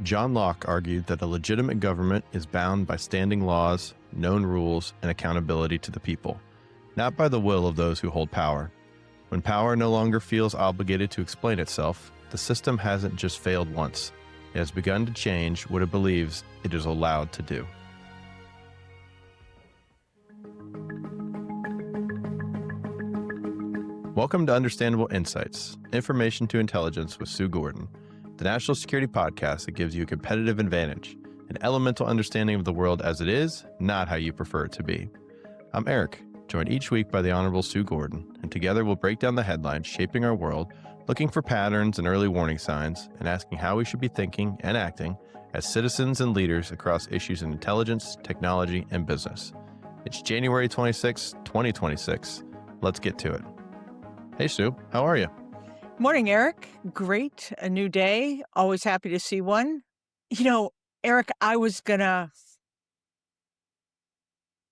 John Locke argued that a legitimate government is bound by standing laws, known rules, and accountability to the people, not by the will of those who hold power. When power no longer feels obligated to explain itself, the system hasn't just failed once. It has begun to change what it believes it is allowed to do. Welcome to Understandable Insights, Information to Intelligence with Sue Gordon, the national security podcast that gives you a competitive advantage, an elemental understanding of the world as it is, not how you prefer it to be. I'm Eric, joined each week by the Honorable Sue Gordon, and together we'll break down the headlines shaping our world, looking for patterns and early warning signs, and asking how we should be thinking and acting as citizens and leaders across issues in intelligence, technology, and business. It's January 26, 2026. Let's get to it. Hey, Sue, how are you? Morning, Eric. Great. A new day. Always happy to see one. Eric, I was going to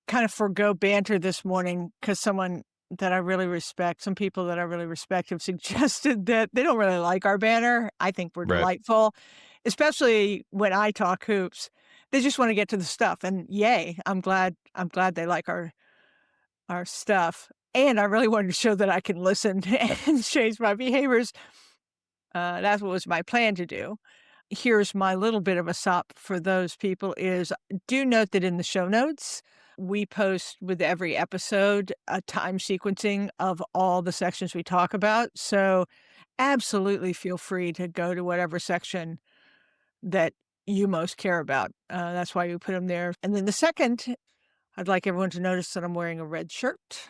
kind of forgo banter this morning because someone that I really respect, some people that I really respect have suggested that they don't really like our banter. I think we're delightful, especially when I talk hoops. They just want to get to the stuff. And yay, I'm glad they like our stuff. And I really wanted to show that I can listen and change my behaviors. That's what was my plan to do. Here's my little bit of a sop for those people is do note that in the show notes, we post with every episode a time sequencing of all the sections we talk about. So absolutely feel free to go to whatever section that you most care about. That's why we put them there. And then the second, I'd like everyone to notice that I'm wearing a red shirt.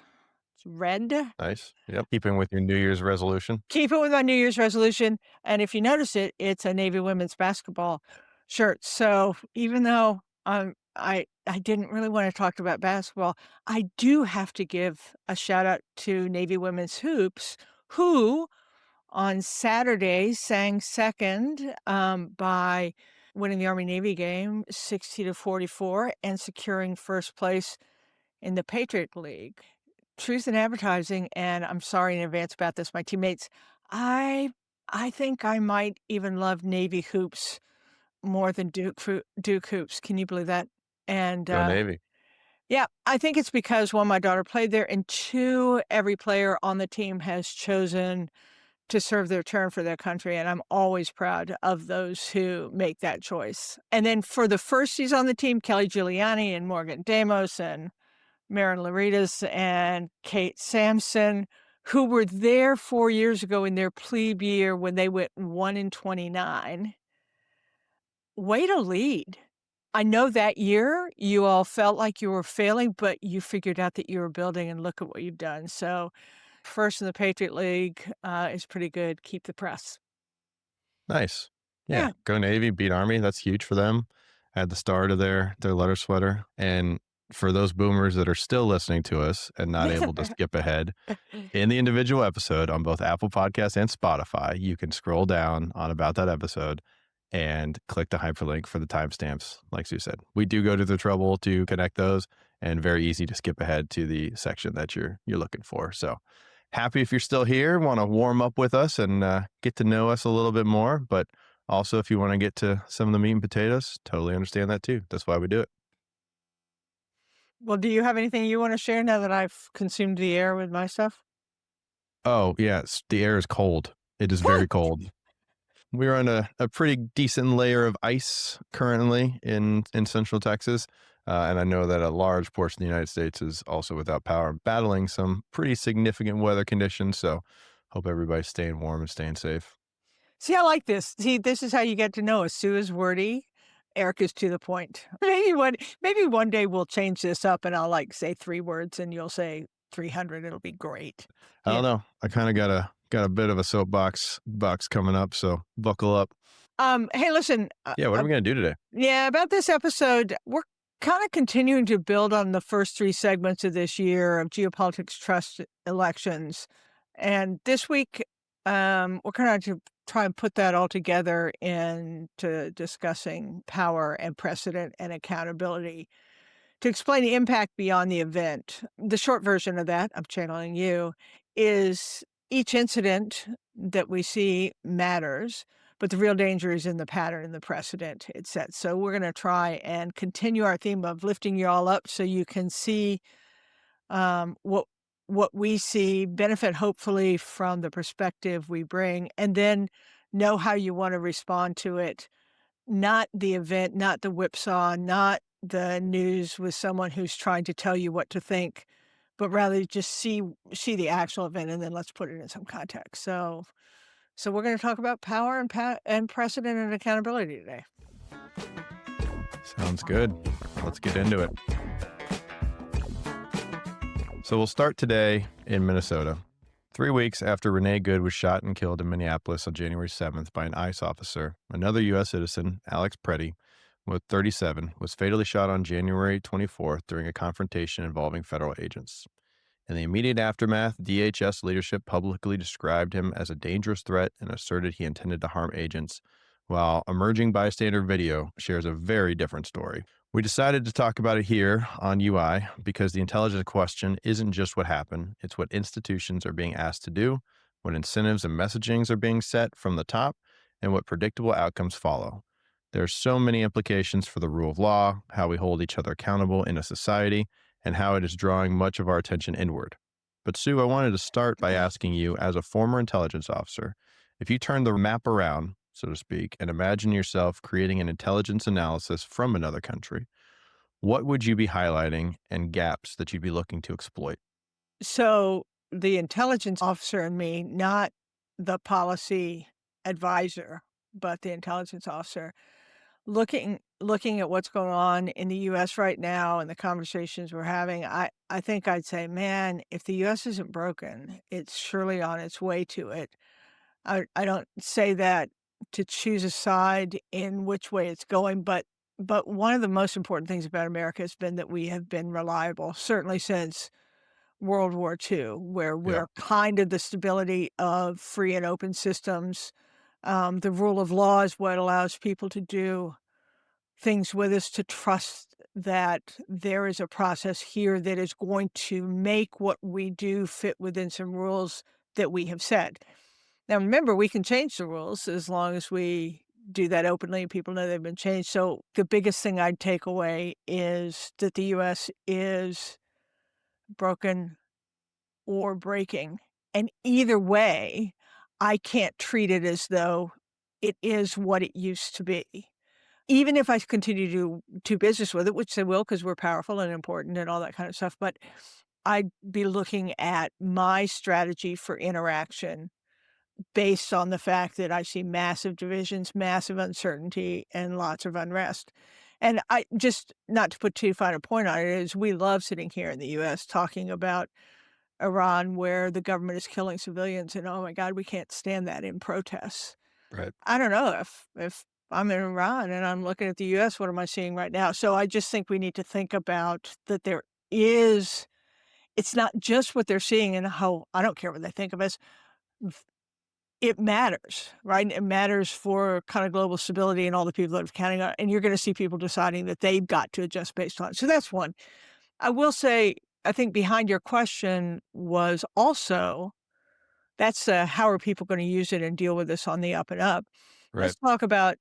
Red. Nice. Yep. Keeping with your New Year's resolution. Keep it with my New Year's resolution. And if you notice it, it's a Navy women's basketball shirt. So even though I didn't really want to talk about basketball, I do have to give a shout out to Navy women's hoops, who on Saturday sang second by winning the Army-Navy game 60-44 and securing first place in the Patriot League. Truth in advertising, and I'm sorry in advance about this, my teammates, I think I might even love Navy hoops more than Duke hoops. Can you believe that? And Go Navy. Yeah, I think it's because, one, my daughter played there, and two, every player on the team has chosen to serve their turn for their country, and I'm always proud of those who make that choice. And then for the firsties on the team, Kelly Giuliani and Morgan Damos and Marin Laritas and Kate Sampson, who were there 4 years ago in their plebe year when they went 1-29. Way to lead. I know that year you all felt like you were failing, but you figured out that you were building, and look at what you've done. So first in the Patriot League is pretty good. Keep the press. Nice. Yeah. Go Navy, beat Army. That's huge for them. At the start of their letter sweater. And for those boomers that are still listening to us and not able to skip ahead, in the individual episode on both Apple Podcasts and Spotify, you can scroll down on about that episode and click the hyperlink for the timestamps, like Sue said. We do go to the trouble to connect those, and very easy to skip ahead to the section that you're looking for. So happy if you're still here, want to warm up with us and get to know us a little bit more. But also, if you want to get to some of the meat and potatoes, totally understand that too. That's why we do it. Well, do you have anything you want to share now that I've consumed the air with my stuff? Oh, yes. The air is cold. It is very cold. We're on a pretty decent layer of ice currently in central Texas. And I know that a large portion of the United States is also without power, battling some pretty significant weather conditions. So hope everybody's staying warm and staying safe. See, I like this. See, this is how you get to know us. Sue is wordy. Eric is to the point. Maybe one day we'll change this up and I'll say 3 words and you'll say 300. It'll be great. I don't know. I kind of got a bit of a soapbox coming up, so buckle up. Hey, listen. Yeah, what are we going to do today? Yeah, about this episode, we're kind of continuing to build on the first 3 segments of this year of geopolitics, trust, elections. And this week, we're kind of try and put that all together into discussing power and precedent and accountability to explain the impact beyond the event. The short version of that, I'm channeling you, is each incident that we see matters, but the real danger is in the pattern and the precedent it sets. So we're gonna try and continue our theme of lifting you all up so you can see, um, what what we see, benefit hopefully from the perspective we bring, and then know how you wanna respond to it. Not the event, not the whipsaw, not the news with someone who's trying to tell you what to think, but rather just see the actual event, and then let's put it in some context. So we're gonna talk about power and precedent and accountability today. Sounds good. Let's get into it. So we'll start today in Minnesota. 3 weeks after Renee Good was shot and killed in Minneapolis on January 7th by an ICE officer, another U.S. citizen, Alex Preddy, with 37, was fatally shot on January 24th during a confrontation involving federal agents. In the immediate aftermath, DHS leadership publicly described him as a dangerous threat and asserted he intended to harm agents, while emerging bystander video shares a very different story. We decided to talk about it here on UI because the intelligence question isn't just what happened, it's what institutions are being asked to do, what incentives and messagings are being set from the top, and what predictable outcomes follow. There are so many implications for the rule of law, how we hold each other accountable in a society, and how it is drawing much of our attention inward. But Sue, I wanted to start by asking you, as a former intelligence officer, if you turn the map around, so to speak, and imagine yourself creating an intelligence analysis from another country, what would you be highlighting and gaps that you'd be looking to exploit? So the intelligence officer in me, not the policy advisor, but the intelligence officer, looking at what's going on in the US right now and the conversations we're having, I think I'd say, "Man, if the US isn't broken, it's surely on its way to it." I don't say that to choose a side in which way it's going, but one of the most important things about America has been that we have been reliable, certainly since World War II, where Yeah, we're kind of the stability of free and open systems. The rule of law is what allows people to do things with us, to trust that there is a process here that is going to make what we do fit within some rules that we have set. Now, remember, we can change the rules as long as we do that openly and people know they've been changed. So the biggest thing I'd take away is that the US is broken or breaking. And either way, I can't treat it as though it is what it used to be. Even if I continue to do business with it, which I will because we're powerful and important and all that kind of stuff, but I'd be looking at my strategy for interaction based on the fact that I see massive divisions, massive uncertainty, and lots of unrest. And I just, not to put too fine a point on it, is we love sitting here in the US talking about Iran where the government is killing civilians, and oh my God, we can't stand that in protests. right. I don't know if I'm in Iran and I'm looking at the US, what am I seeing right now? So I just think we need to think about that there is, it's not just what they're seeing and how, I don't care what they think of us. It matters, right? It matters for kind of global stability and all the people that are counting on it, and you're gonna see people deciding that they've got to adjust based on it. So that's one. I will say, I think behind your question was also, that's, how are people gonna use it and deal with this on the up and up? Right. Let's talk about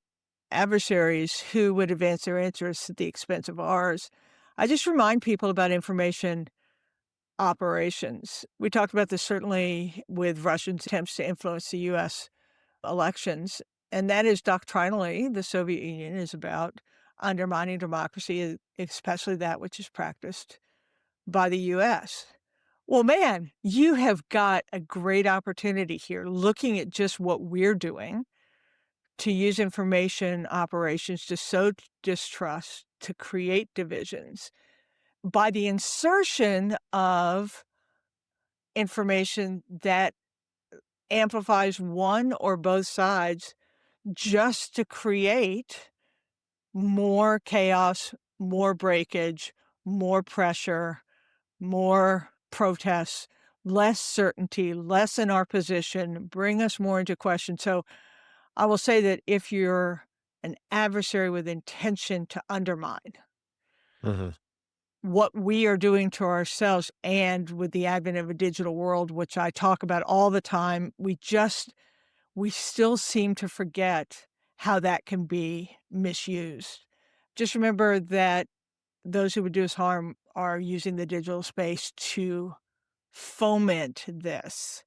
adversaries who would advance their interests at the expense of ours. I just remind people about information operations. We talked about this certainly with Russians' attempts to influence the US elections, and that is doctrinally, the Soviet Union is about undermining democracy, especially that which is practiced by the US. Well, man, you have got a great opportunity here looking at just what we're doing to use information operations to sow distrust, to create divisions by the insertion of information that amplifies one or both sides just to create more chaos, more breakage, more pressure, more protests, less certainty, less in our position, bring us more into question. So I will say that if you're an adversary with intention to undermine Hmm. what we are doing to ourselves, and with the advent of a digital world, which I talk about all the time, we still seem to forget how that can be misused. Just remember that those who would do us harm are using the digital space to foment this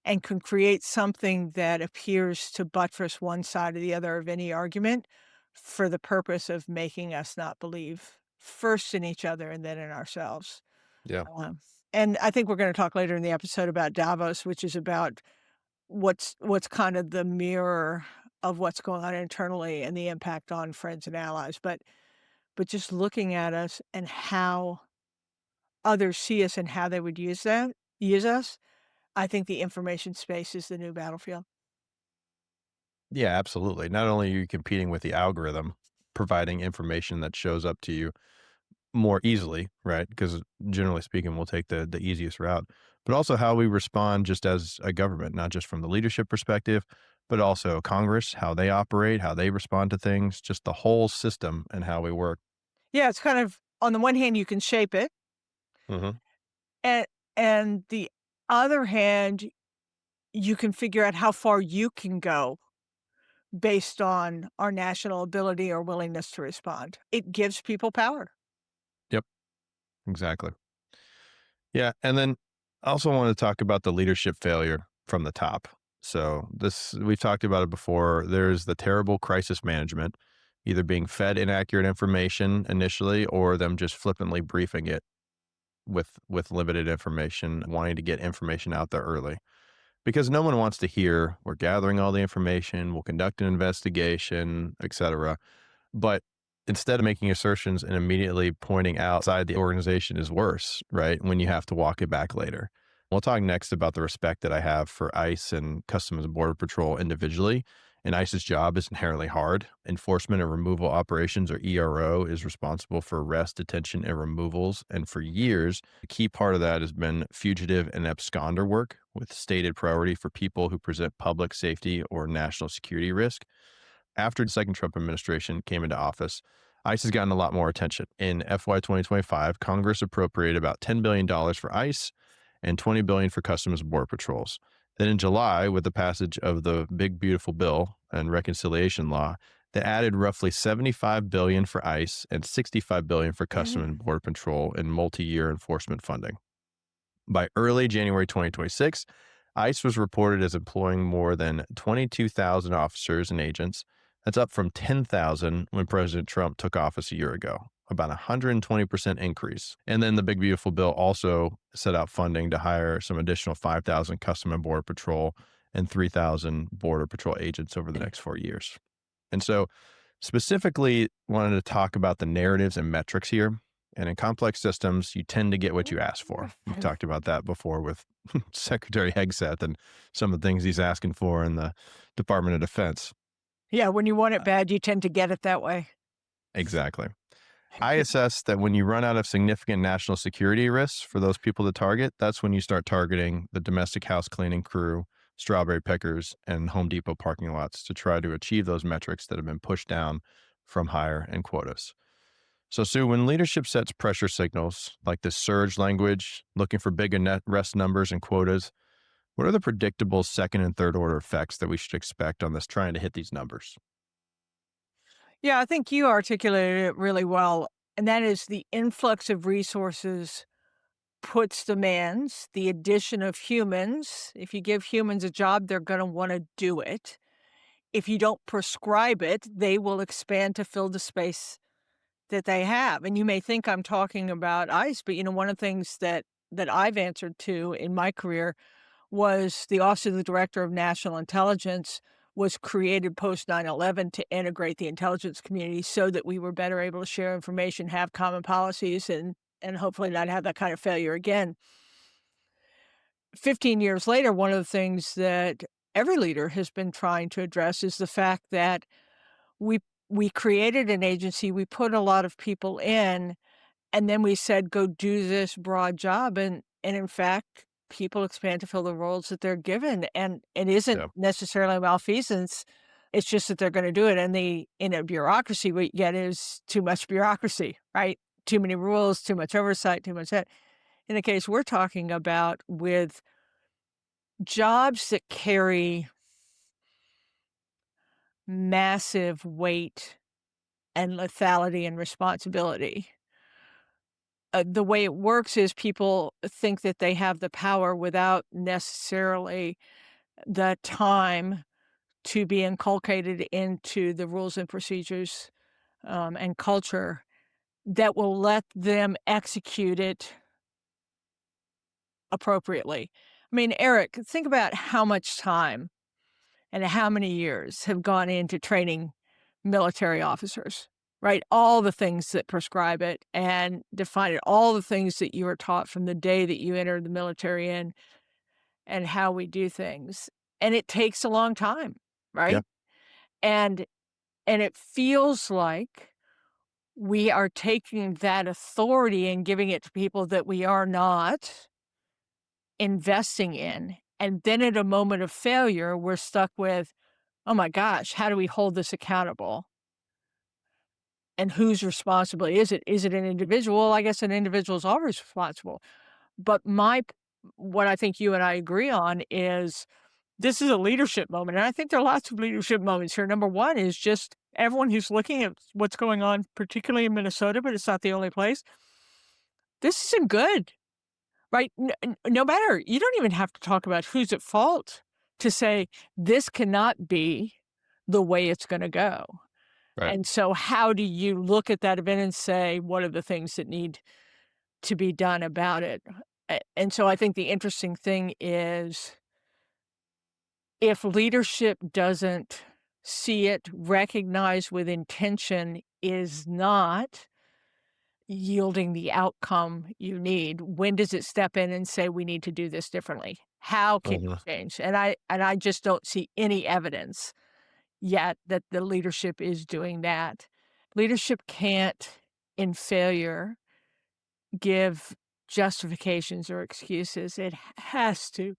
and can create something that appears to buttress one side or the other of any argument for the purpose of making us not believe first in each other and then in ourselves. Yeah. Um, and I think we're going to talk later in the episode about Davos, which is about what's kind of the mirror of what's going on internally and the impact on friends and allies. But just looking at us and how others see us and how they would use us, I think the information space is the new battlefield. Yeah, absolutely. Not only are you competing with the algorithm providing information that shows up to you more easily, right? Because generally speaking, we'll take the easiest route, but also how we respond just as a government, not just from the leadership perspective, but also Congress, how they operate, how they respond to things, just the whole system and how we work. Yeah, it's kind of on the one hand, you can shape it, Hmm. and the other hand, you can figure out how far you can go based on our national ability or willingness to respond. It gives people power. Yep, exactly. Yeah, and then I also want to talk about the leadership failure from the top. So this we've talked about it before. There's the terrible crisis management, either being fed inaccurate information initially or them just flippantly briefing it with limited information, wanting to get information out there early. Because no one wants to hear we're gathering all the information, we'll conduct an investigation, etc. But instead of making assertions and immediately pointing outside the organization is worse, right? When you have to walk it back later. We'll talk next about the respect that I have for ICE and Customs and Border Patrol individually. And ICE's job is inherently hard. Enforcement and removal operations, or ERO, is responsible for arrest, detention, and removals. And for years, a key part of that has been fugitive and absconder work with stated priority for people who present public safety or national security risk. After the second Trump administration came into office, ICE has gotten a lot more attention. In FY 2025, Congress appropriated about $10 billion for ICE and $20 billion for Customs and Border Patrols. Then in July, with the passage of the Big Beautiful Bill and reconciliation law, they added roughly $75 billion for ICE and $65 billion for Customs and Border Patrol in multi-year enforcement funding. By early January 2026, ICE was reported as employing more than 22,000 officers and agents. That's up from 10,000 when President Trump took office a year ago, about a 120% increase. And then the Big Beautiful Bill also set out funding to hire some additional 5,000 Custom and Border Patrol and 3,000 Border Patrol agents over the next 4 years. And so, specifically, wanted to talk about the narratives and metrics here. And in complex systems, you tend to get what you ask for. We've talked about that before with Secretary Hegseth and some of the things he's asking for in the Department of Defense. Yeah, when you want it Uh, bad, you tend to get it that way. exactly. I assess that when you run out of significant national security risks for those people to target, that's when you start targeting the domestic house cleaning crew, strawberry pickers, and Home Depot parking lots to try to achieve those metrics that have been pushed down from higher end quotas. So, Sue, when leadership sets pressure signals like this surge language, looking for big arrest numbers and quotas, what are the predictable second and third order effects that we should expect on this trying to hit these numbers? Yeah, I think you articulated it really well, and that is the influx of resources puts demands, the addition of humans. If you give humans a job, they're gonna wanna do it. If you don't prescribe it, they will expand to fill the space that they have, and you may think I'm talking about ICE, but, one of the things that I've answered to in my career was the Office of the Director of National Intelligence was created post 9/11 to integrate the intelligence community so that we were better able to share information, have common policies, and hopefully not have that kind of failure again. 15 years later, one of the things that every leader has been trying to address is the fact that we we created an agency, we put a lot of people in, and then we said, "Go do this broad job," and in fact, people expand to fill the roles that they're given, and it isn't Yeah. necessarily malfeasance, it's just that they're gonna do it, and in a bureaucracy, what you get is too much bureaucracy, right? Too many rules, too much oversight, too much that. In the case we're talking about with jobs that carry massive weight and lethality and responsibility. The way it works is people think that they have the power without necessarily the time to be inculcated into the rules and procedures, and culture that will let them execute it appropriately. I mean, Eric, think about how much time and how many years have gone into training military officers, right? All the things that prescribe it and define it, all the things that you were taught from the day that you entered the military in and how we do things. And it takes a long time, Yeah. right? And and it feels like we are taking that authority and giving it to people that we are not investing in. And then at a moment of failure, we're stuck with, "Oh my gosh, how do we hold this accountable? And whose responsibility is it? Is it an individual?" I guess an individual is always responsible. But what I think you and I agree on is this is a leadership moment, and I think there are lots of leadership moments here. Number 1 is just everyone who's looking at what's going on, particularly in Minnesota, but it's not the only place. This isn't good. Right? No matter you don't even have to talk about who's at fault to say, "This cannot be the way it's gonna go." Right. And so how do you look at that event and say, "What are the things that need to be done about it?" And so I think the interesting thing is if leadership doesn't see it, recognize with intention is not yielding the outcome you need, when does it step in and say, "We need to do this differently"? How can you Mhm. change? And I just don't see any evidence yet that the leadership is doing that. Leadership can't, in failure, give justifications or excuses. It has to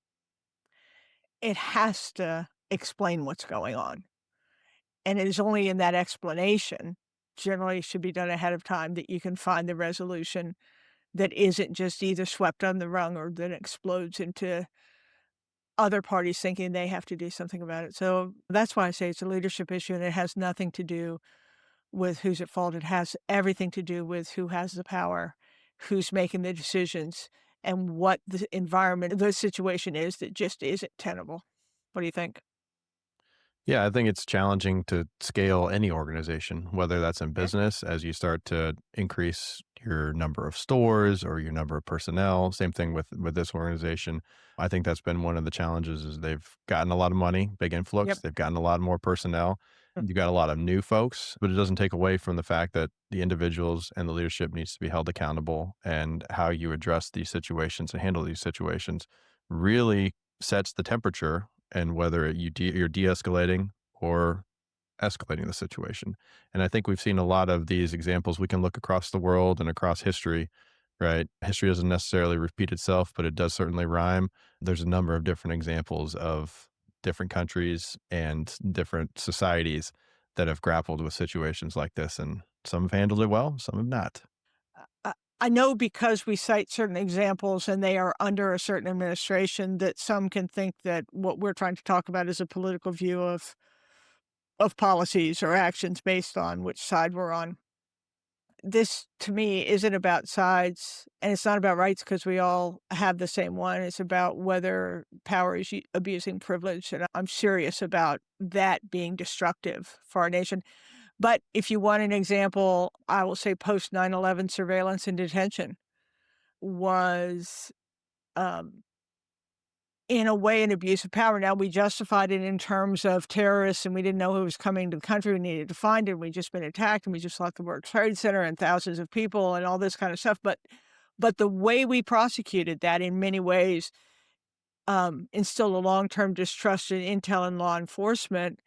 explain what's going on, and it is only in that explanation, generally should be done ahead of time, that you can find the resolution that isn't just either swept on the rug or then explodes into other parties thinking they have to do something about it. So that's why I say it's a leadership issue and it has nothing to do with who's at fault. It has everything to do with who has the power, who's making the decisions, and what the environment, the situation is that just isn't tenable. What do you think? Yeah, I think it's challenging to scale any organization, whether that's in Yeah. business as you start to increase your number of stores or your number of personnel. Same thing with this organization. I think that's been one of the challenges is they've gotten a lot of money, big Yep. influx. They've gotten a lot more personnel. You got a lot of new folks, but it doesn't take away from the fact that the individuals and the leadership needs to be held accountable and how you address these situations and handle these situations really sets the temperature and whether you're de-escalating or escalating the situation. And I think we've seen a lot of these examples. We can look across the world and across history, right? History doesn't necessarily repeat itself, but it does certainly rhyme. There's a number of different examples of different countries and different societies that have grappled with situations like this, and some have handled it well, some have not. I know because we cite certain examples and they are under a certain administration that some can think that what we're trying to talk about is a political view of policies or actions based on which side we're on. This to me isn't about sides and it's not about rights because we all have the same one. It's about whether power is abusing privilege. And I'm serious about that being destructive for our nation. But if you want an example, I will say post 9/11 surveillance and detention was, um, in a way, an abuse of power. Now, we justified it in terms of terrorists, and we didn't know who was coming to the country. We needed to find it. We'd just been attacked, and we just left the World Trade Center and thousands of people and all this kind of stuff. But the way we prosecuted that in many ways instilled a long-term distrust in intel and law enforcement.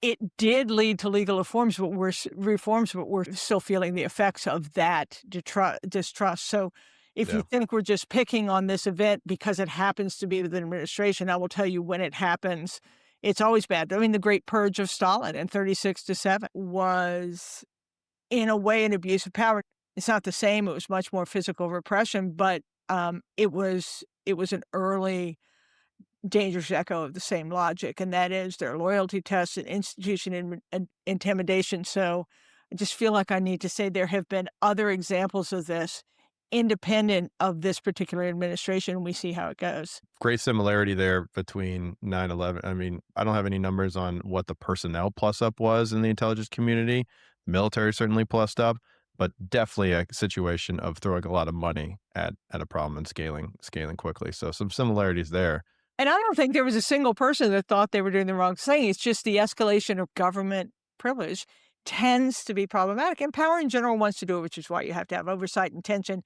It did lead to legal reforms, but we're still feeling the effects of that distrust. So, if you Yeah. think we're just picking on this event because it happens to be with the administration, I will tell you when it happens, it's always bad. I mean, the Great Purge of Stalin in 36 to 7 was, in a way, an abuse of power. It's not the same. It was much more physical repression, but it was an early dangerous echo of the same logic, and that is their loyalty tests and institution and intimidation. So I just feel like I need to say there have been other examples of this independent of this particular administration. We see how it goes. Great similarity there between 9/11. I mean, I don't have any numbers on what the personnel plus up was in the intelligence community. Military certainly plussed up, but definitely a situation of throwing a lot of money at a problem and scaling quickly. So some similarities there. And I don't think there was a single person that thought they were doing the wrong thing. It's just the escalation of government privilege tends to be problematic. And power in general wants to do it, which is why you have to have oversight and tension.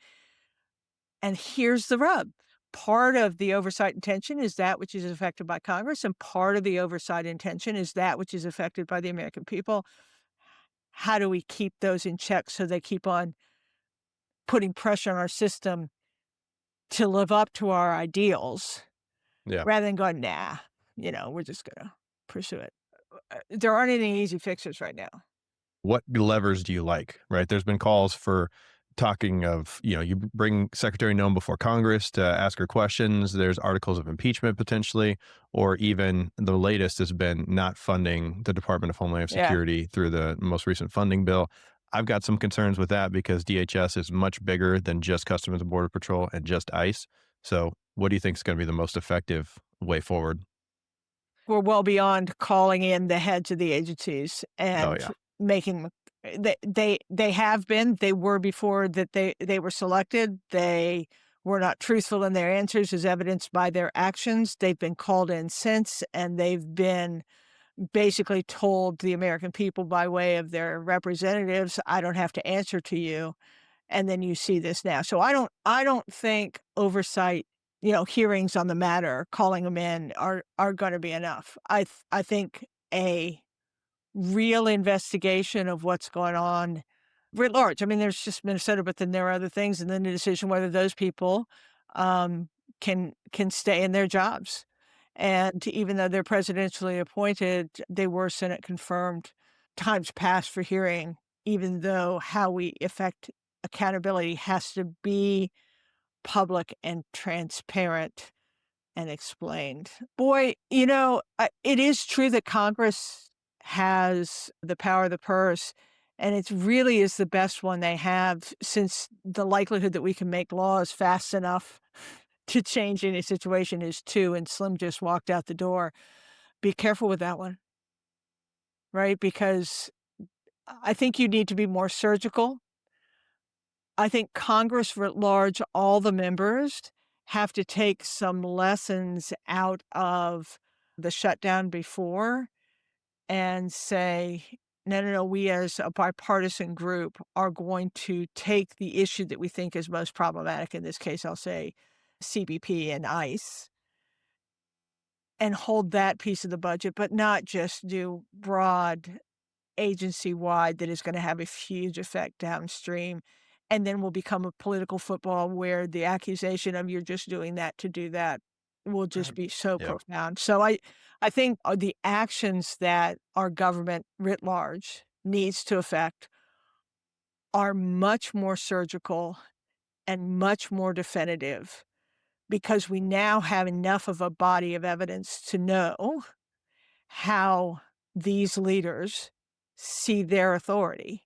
And here's the rub. Part of the oversight intention is that which is affected by Congress, and part of the oversight intention is that which is affected by the American people. How do we keep those in check so they keep on putting pressure on our system to live up to our ideals Yeah. rather than going, nah, we're just going to pursue it. There aren't any easy fixes right now. What levers do you like, right? There's been calls for talking of, you bring Secretary Noem before Congress to ask her questions. There's articles of impeachment potentially, or even the latest has been not funding the Department of Homeland Yeah. Security through the most recent funding bill. I've got some concerns with that because DHS is much bigger than just Customs and Border Patrol and just ICE. So what do you think is going to be the most effective way forward? We're well beyond calling in the heads of the agencies Oh and yeah. making they have been, they were before that they were selected. They were not truthful in their answers as evidenced by their actions. They've been called in since, and they've been basically told the American people by way of their representatives, "I don't have to answer to you." And then you see this now. So I don't think oversight, hearings on the matter, calling them in are gonna be enough. I think a real investigation of what's going on writ large. I mean, there's just Minnesota, but then there are other things, and then the decision whether those people, um, can stay in their jobs. And even though they're presidentially appointed, they were Senate confirmed times past for hearing, even though how we effect accountability has to be public and transparent and explained. Boy, it is true that Congress has the power of the purse, and it really is the best one they have since the likelihood that we can make laws fast enough to change any situation is 2, and Slim just walked out the door. Be careful with that one, right? Because I think you need to be more surgical. I think Congress writ large, all the members have to take some lessons out of the shutdown before and say, no, no, no, we as a bipartisan group are going to take the issue that we think is most problematic. In this case, I'll say CBP and ICE and hold that piece of the budget, but not just do broad agency-wide that is gonna have a huge effect downstream, and then will become a political football where the accusation of "You're just doing that to do that" will just Right. be so Yep. profound. So I think, the actions that our government writ large needs to affect are much more surgical and much more definitive because we now have enough of a body of evidence to know how these leaders see their authority.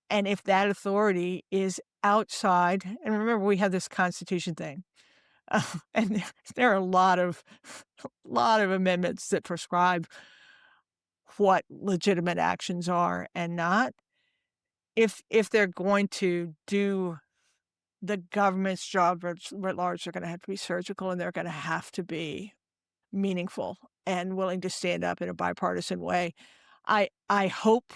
And if that authority is outside, and remember, we have this Constitution thing, and there are a lot of amendments that prescribe what legitimate actions are and not. If they're going to do the government's job writ large, they're gonna have to be surgical, and they're gonna have to be meaningful and willing to stand up in a bipartisan way. I hope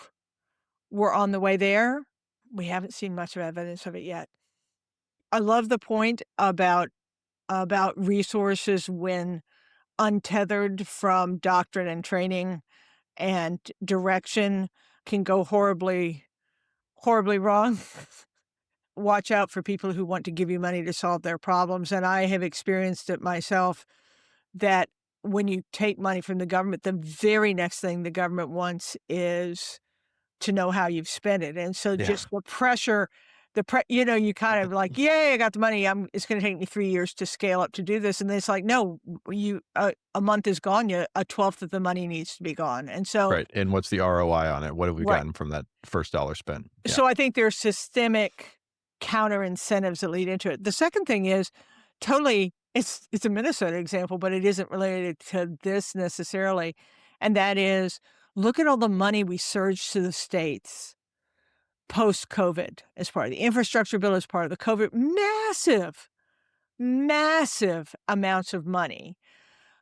we're on the way there. We haven't seen much of evidence of it yet. I love the point about resources when untethered from doctrine and training and direction can go horribly, horribly wrong. Watch out for people who want to give you money to solve their problems, and I have experienced it myself that when you take money from the government, the very next thing the government wants is to know how you've spent it, and so Yeah. just the pressure you kind of like, "Yay, I got the money. It's gonna take me 3 years to scale up to do this," and then it's like, "No, a month is gone, you a twelfth of the money needs to be gone," and so Right, and what's the ROI on it? What have we right. gotten from that first dollar spent? Yeah, So I think there's systemic counter incentives that lead into it. The second thing is totally it's a Minnesota example, but it isn't related to this necessarily, and that is, look at all the money we surged to the states post-COVID as part of the infrastructure bill, as part of the COVID massive, massive amounts of money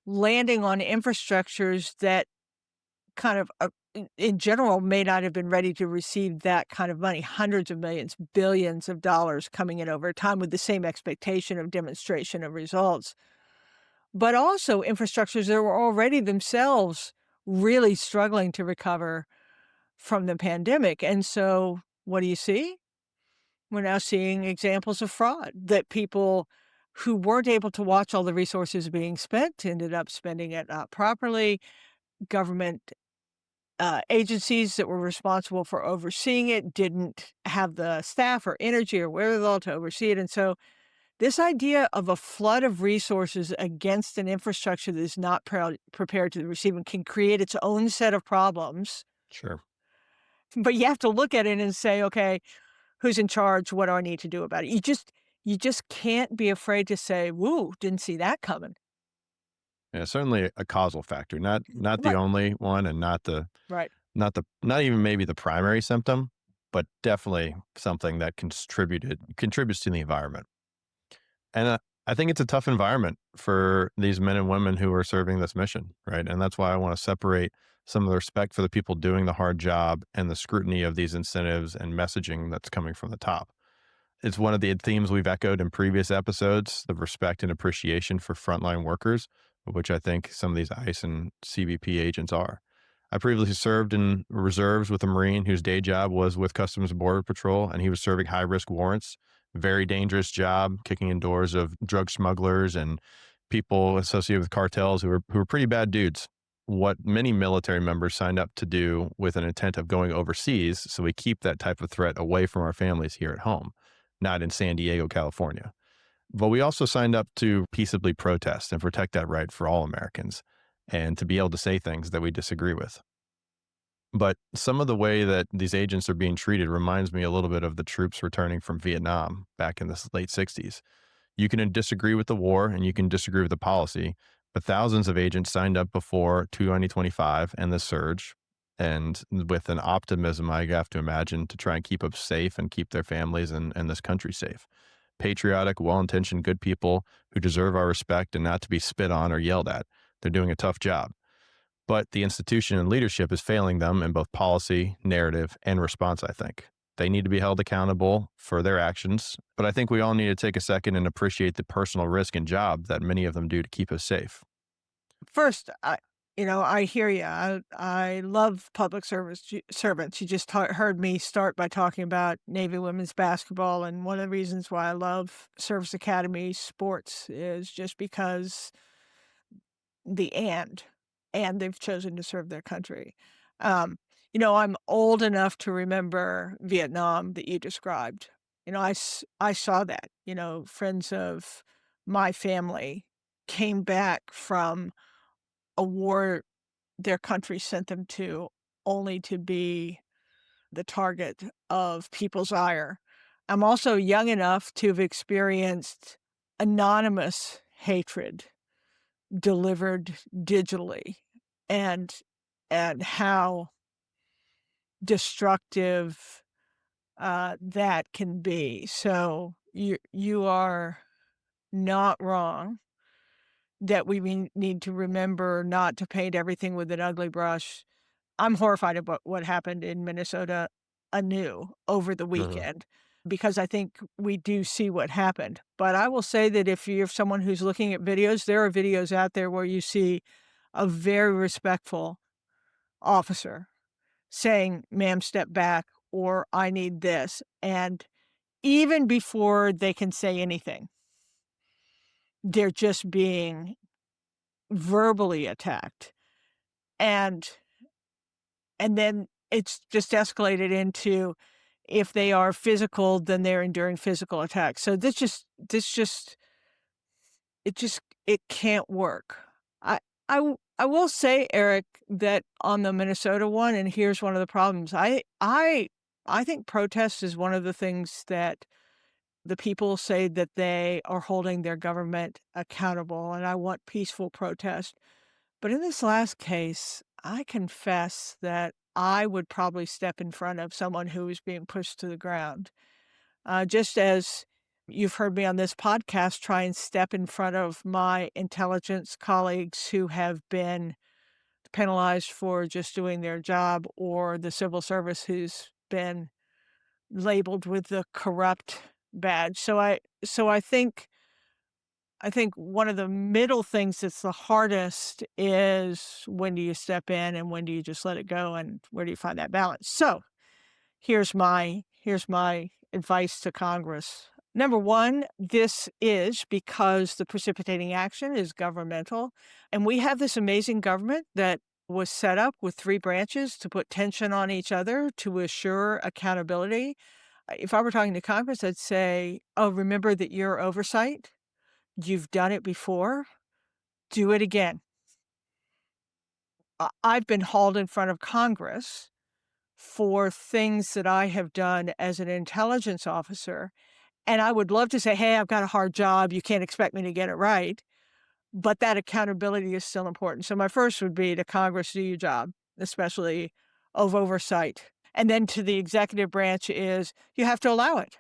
landing on infrastructures that kind of, in general, may not have been ready to receive that kind of money, hundreds of millions, billions of dollars coming in over time with the same expectation of demonstration of results. But also infrastructures that were already themselves really struggling to recover from the pandemic. And so what do you see? We're now seeing examples of fraud that people who weren't able to watch all the resources being spent ended up spending it not properly. Government agencies that were responsible for overseeing it didn't have the staff or energy or wherewithal to oversee it. And so, this idea of a flood of resources against an infrastructure that is not prepared to receive them can create its own set of problems. sure. But you have to look at it and say, okay, who's in charge? What do I need to do about it? You just can't be afraid to say, "Woo, didn't see that coming." Yeah, certainly a causal factor, not the Right, only one, and right. not even maybe the primary symptom, but definitely something that contributes to the environment. And I think it's a tough environment for these men and women who are serving this mission, right? And that's why I want to separate some of the respect for the people doing the hard job and the scrutiny of these incentives and messaging that's coming from the top. It's one of the themes we've echoed in previous episodes, the respect and appreciation for frontline workers, which I think some of these ICE and CBP agents are. I previously served in reserves with a Marine whose day job was with Customs and Border Patrol, and he was serving high risk warrants. Very dangerous job, kicking in doors of drug smugglers and people associated with cartels who were pretty bad dudes. What many military members signed up to do with an intent of going overseas, so we keep that type of threat away from our families here at home, not in San Diego, California. But we also signed up to peaceably protest and protect that right for all Americans and to be able to say things that we disagree with. But some of the way that these agents are being treated reminds me a little bit of the troops returning from Vietnam back in the late 60s. You can disagree with the war and you can disagree with the policy, but thousands of agents signed up before 2025 and the surge. And with an optimism, I have to imagine, to try and keep us safe and keep their families and this country safe. Patriotic, well intentioned, good people who deserve our respect and not to be spit on or yelled at. They're doing a tough job. But the institution and leadership is failing them in both policy, narrative, and response, I think. They need to be held accountable for their actions, but I think we all need to take a second and appreciate the personal risk and job that many of them do to keep us safe. First, I hear you. I love public servants. You just heard me start by talking about Navy women's basketball, and one of the reasons why I love service academy sports is just because the and they've chosen to serve their country. Um, I'm old enough to remember Vietnam that you described. I saw that. Friends of my family came back from a war their country sent them to only to be the target of people's ire. I'm also young enough to have experienced anonymous hatred delivered digitally and how destructive, that can be. So you are not wrong that we need to remember not to paint everything with an ugly brush. I'm horrified about what happened in Minnesota anew over the Mhm. weekend because I think we do see what happened. But I will say that if you're someone who's looking at videos, there are videos out there where you see a very respectful officer saying, "Ma'am, step back," or "I need this." And even before they can say anything, they're just being verbally attacked. And and then it's just escalated into If they are physical, then they're enduring physical attacks. So this just it can't work. I will say, Eric, that on the Minnesota one, and here's one of the problems. I think protest is one of the things that the people say that they are holding their government accountable, and I want peaceful protest. But in this last case, I confess that I would probably step in front of someone who is being pushed to the ground. Just as you've heard me on this podcast try and step in front of my intelligence colleagues who have been penalized for just doing their job, or the civil service who's been labeled with the corrupt badge. So I think one of the middle things that's the hardest is when do you step in and when do you just let it go, and where do you find that balance? So here's my advice to Congress. Number one, this is because the precipitating action is governmental, and we have this amazing government that was set up with three branches to put tension on each other to assure accountability. If I were talking to Congress, I'd say, "Oh, remember that you're oversight. You've done it before. Do it again." I've been hauled in front of Congress for things that I have done as an intelligence officer, and I would love to say, "Hey, I've got a hard job. You can't expect me to get it right." But that accountability is still important. So my first would be to Congress, do your job, especially of oversight. And then to the executive branch is you have to allow it.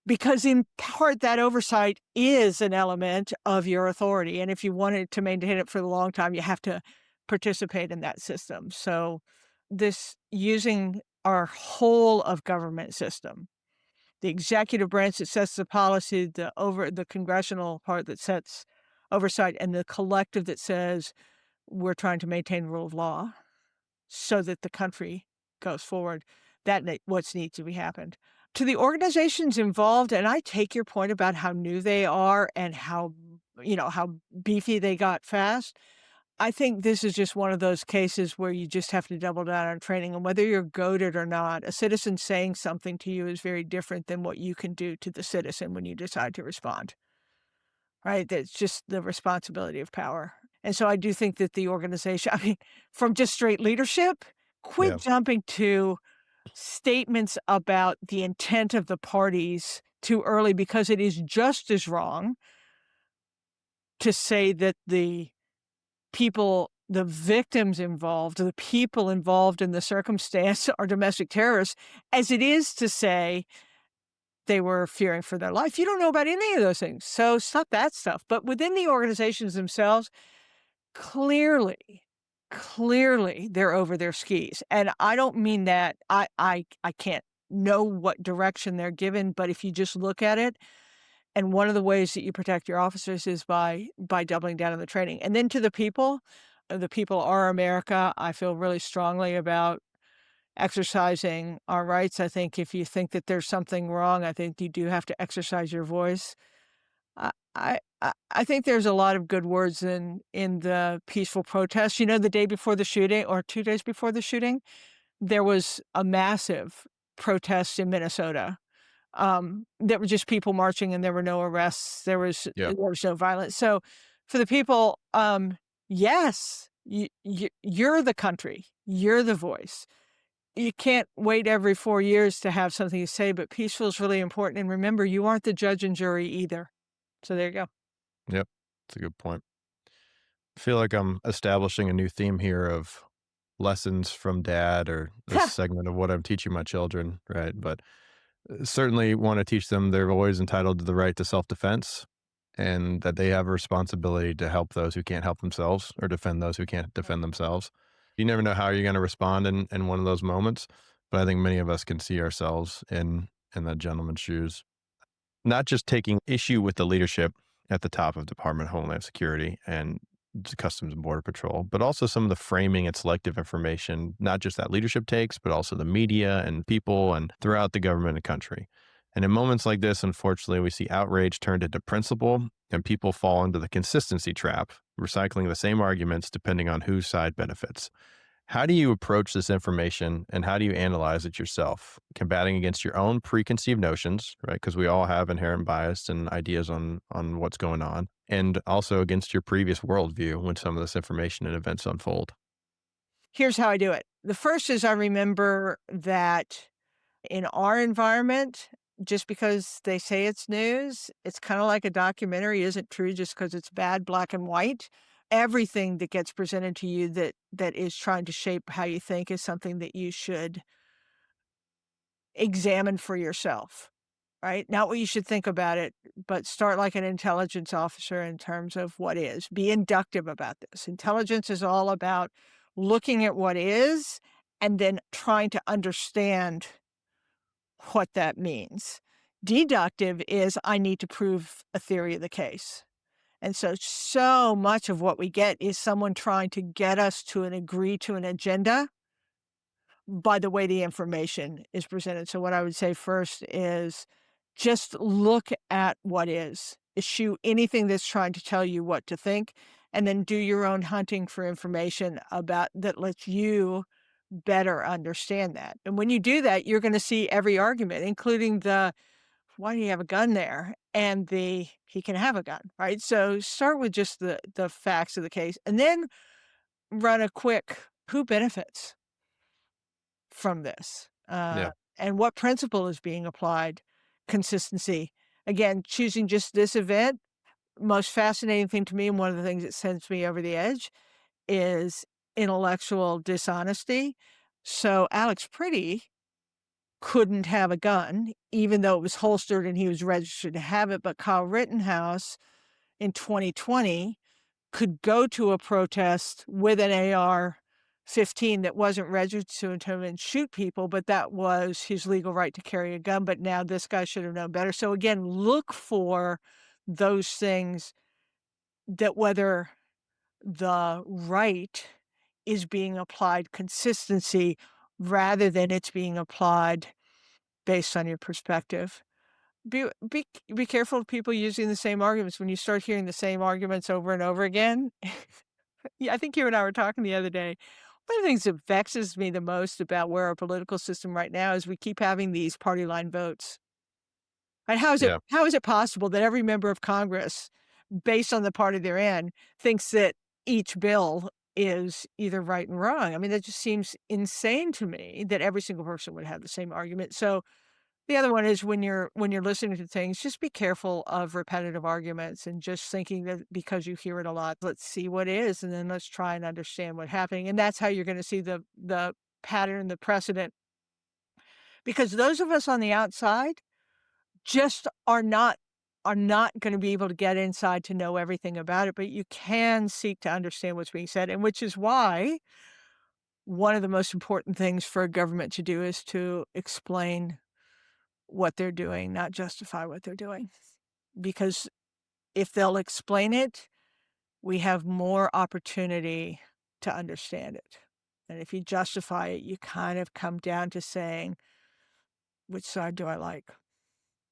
Because in part, that oversight is an element of your authority, and if you wanted to maintain it for the long time, you have to participate in that system. So this using our whole of government system, the executive branch that sets the policy, the congressional part that sets oversight, and the collective that says, "We're trying to maintain rule of law so that the country goes forward." What's needs to be happened. To the organizations involved, and I take your point about how new they are and how beefy they got fast. I think this is just one of those cases where you just have to double down on training, and whether you're goaded or not, a citizen saying something to you is very different than what you can do to the citizen when you decide to respond, right? That's just the responsibility of power. And so I do think that the organization, I mean, from just straight leadership, quit Yeah. jumping to statements about the intent of the parties too early, because it is just as wrong to say that the victims involved, the people involved in the circumstance are domestic terrorists, as it is to say they were fearing for their life. You don't know about any of those things, so stop that stuff. But within the organizations themselves, clearly, clearly, they're over their skis, and I don't mean that I can't know what direction they're given, but if you just look at it, and one of the ways that you protect your officers is by doubling down on the training. And then to the people are America. I feel really strongly about exercising our rights. I think if you think that there's something wrong, I think you do have to exercise your voice. I think there's a lot of good words in the peaceful protest. You know, the day before the shooting or 2 days before the shooting, there was a massive protest in Minnesota. There were just people marching and there were no arrests. Yeah. There was no violence. So for the people, yes, you're the country. You're the voice. You can't wait every 4 years to have something to say, but peaceful is really important. And remember, you aren't the judge and jury either. So there you go. Yep. That's a good point. I feel like I'm establishing a new theme here of lessons from dad or a segment of what I'm teaching my children, right? But certainly want to teach them they're always entitled to the right to self-defense and that they have a responsibility to help those who can't help themselves or defend those who can't defend themselves. You never know how you're going to respond in one of those moments, but I think many of us can see ourselves in that gentleman's shoes. Not just taking issue with the leadership at the top of Department of Homeland Security and Customs and Border Patrol, but also some of the framing and selective information, not just that leadership takes, but also the media and people and throughout the government and country. And in moments like this, unfortunately, we see outrage turned into principle and people fall into the consistency trap, recycling the same arguments depending on whose side benefits. How do you approach this information and how do you analyze it yourself? Combating against your own preconceived notions, right? Because we all have inherent bias and ideas on what's going on, and also against your previous worldview when some of this information and events unfold. Here's how I do it. The first is I remember that in our environment, just because they say it's news, it's kind of like a documentary isn't true just because it's bad, black and white. Everything that gets presented to you that is trying to shape how you think is something that you should examine for yourself, right? Not what you should think about it, but start like an intelligence officer in terms of what is. Be inductive about this. Intelligence is all about looking at what is and then trying to understand what that means. Deductive is I need to prove a theory of the case. And so much of what we get is someone trying to get us to an agree to an agenda by the way the information is presented. So what I would say first is just look at what is. Eschew anything that's trying to tell you what to think, and then do your own hunting for information about that lets you better understand that. And when you do that, you're going to see every argument, including the why do you have a gun there? And the he can have a gun, right? So start with just the facts of the case and then run a quick who benefits from this? Yeah. And what principle is being applied? Consistency. Again, choosing just this event, most fascinating thing to me, and one of the things that sends me over the edge is intellectual dishonesty. So Alex Pretty couldn't have a gun, even though it was holstered and he was registered to have it. But Kyle Rittenhouse in 2020 could go to a protest with an AR-15 that wasn't registered to him and shoot people, but that was his legal right to carry a gun. But now this guy should have known better. So again, look for those things that whether the right is being applied consistency rather than it's being applied based on your perspective. Be careful of people using the same arguments. When you start hearing the same arguments over and over again, yeah, I think you and I were talking the other day. One of the things that vexes me the most about where our political system right now is we keep having these party line votes. And Yeah. how is it possible that every member of Congress, based on the party they're in, thinks that each bill is either right and wrong? I mean, that just seems insane to me that every single person would have the same argument. So the other one is when you're listening to things, just be careful of repetitive arguments and just thinking that because you hear it a lot, let's see what is, and then let's try and understand what's happening. And that's how you're gonna see the pattern, the precedent. Because those of us on the outside just are not gonna be able to get inside to know everything about it, but you can seek to understand what's being said, and which is why one of the most important things for a government to do is to explain what they're doing, not justify what they're doing. Because if they'll explain it, we have more opportunity to understand it. And if you justify it, you kind of come down to saying, which side do I like?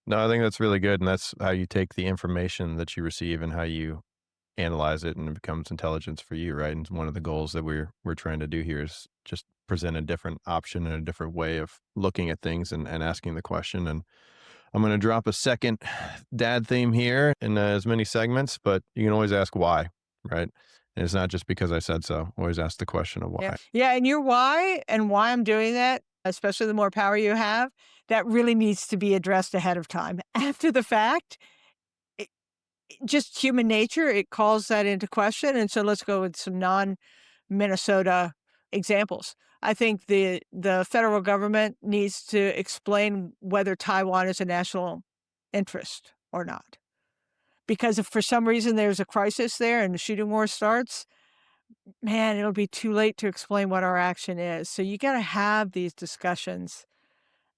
No, I think that's really good, and that's how you take the information that you receive and how you analyze it, and it becomes intelligence for you, right? And one of the goals that we're trying to do here is just present a different option and a different way of looking at things and asking the question. And I'm going to drop a second dad theme here in as many segments, but you can always ask why, right? And it's not just because I said so. Always ask the question of Yeah. why. Yeah. And your why and why I'm doing that, especially the more power you have, that really needs to be addressed ahead of time. After the fact, just human nature, it calls that into question. And so let's go with some non-Minnesota examples. I think the federal government needs to explain whether Taiwan is a national interest or not. Because if for some reason there's a crisis there and the shooting war starts, man, it'll be too late to explain what our action is. So you got to have these discussions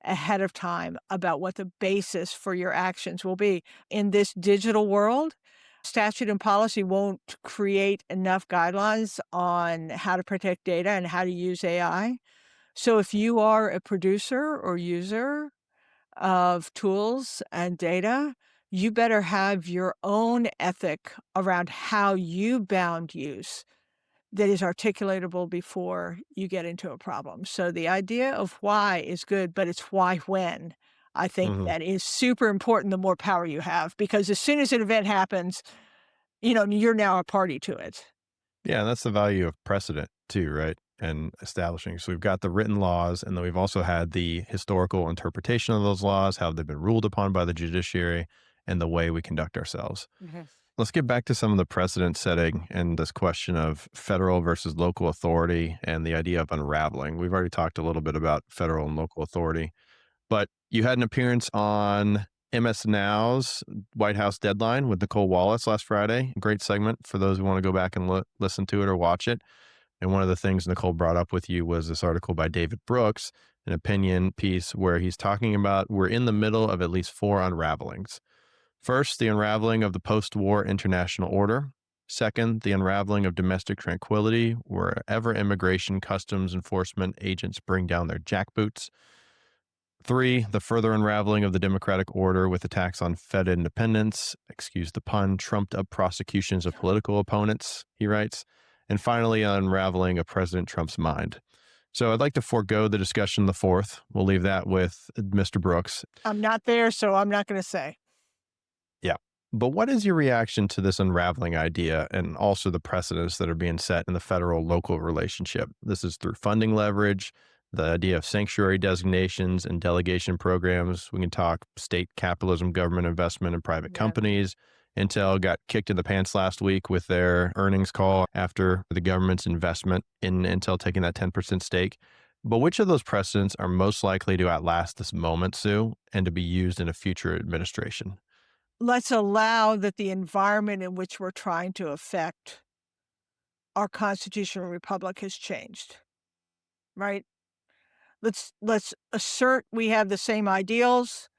ahead of time about what the basis for your actions will be. In this digital world, statute and policy won't create enough guidelines on how to protect data and how to use AI. So if you are a producer or user of tools and data, you better have your own ethic around how you bound use that is articulatable before you get into a problem. So the idea of why is good, but it's why when. I think Mhm. that is super important the more power you have, because as soon as an event happens, you're now a party to it. Yeah, and that's the value of precedent too, right? And establishing. So we've got the written laws, and then we've also had the historical interpretation of those laws, how they've been ruled upon by the judiciary, and the way we conduct ourselves. Mhm. Let's get back to some of the precedent setting and this question of federal versus local authority and the idea of unraveling. We've already talked a little bit about federal and local authority, but you had an appearance on MS Now's White House Deadline with Nicole Wallace last Friday. Great segment for those who want to go back and listen to it or watch it. And one of the things Nicole brought up with you was this article by David Brooks, an opinion piece where he's talking about we're in the middle of at least four unravelings. First, the unraveling of the post war international order. Second, the unraveling of domestic tranquility, wherever immigration customs enforcement agents bring down their jackboots. Three, the further unraveling of the democratic order with attacks on Fed independence, excuse the pun, trumped up prosecutions of political opponents, he writes. And finally, unraveling of President Trump's mind. So I'd like to forego the discussion of the fourth. We'll leave that with Mr. Brooks. I'm not there, so I'm not gonna say. Yeah. But what is your reaction to this unraveling idea and also the precedents that are being set in the federal local relationship? This is through funding leverage, the idea of sanctuary designations and delegation programs. We can talk state capitalism, government investment, and private Yeah. companies. Intel got kicked in the pants last week with their earnings call after the government's investment in Intel taking that 10% stake. But which of those precedents are most likely to outlast this moment, Sue, and to be used in a future administration? Let's allow that the environment in which we're trying to affect our constitutional republic has changed, right? Let's assert we have the same ideals.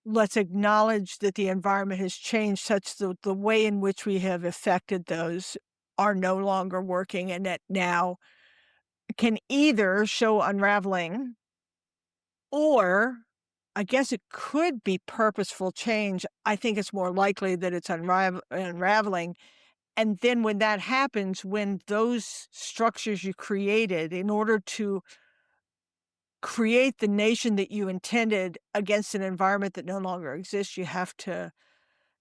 Let's acknowledge that the environment has changed such that the way in which we have affected those are no longer working, and that now can either show unraveling, or I guess it could be purposeful change. I think it's more likely that it's unraveling. And then when that happens, when those structures you created in order to create the nation that you intended against an environment that no longer exists, you have to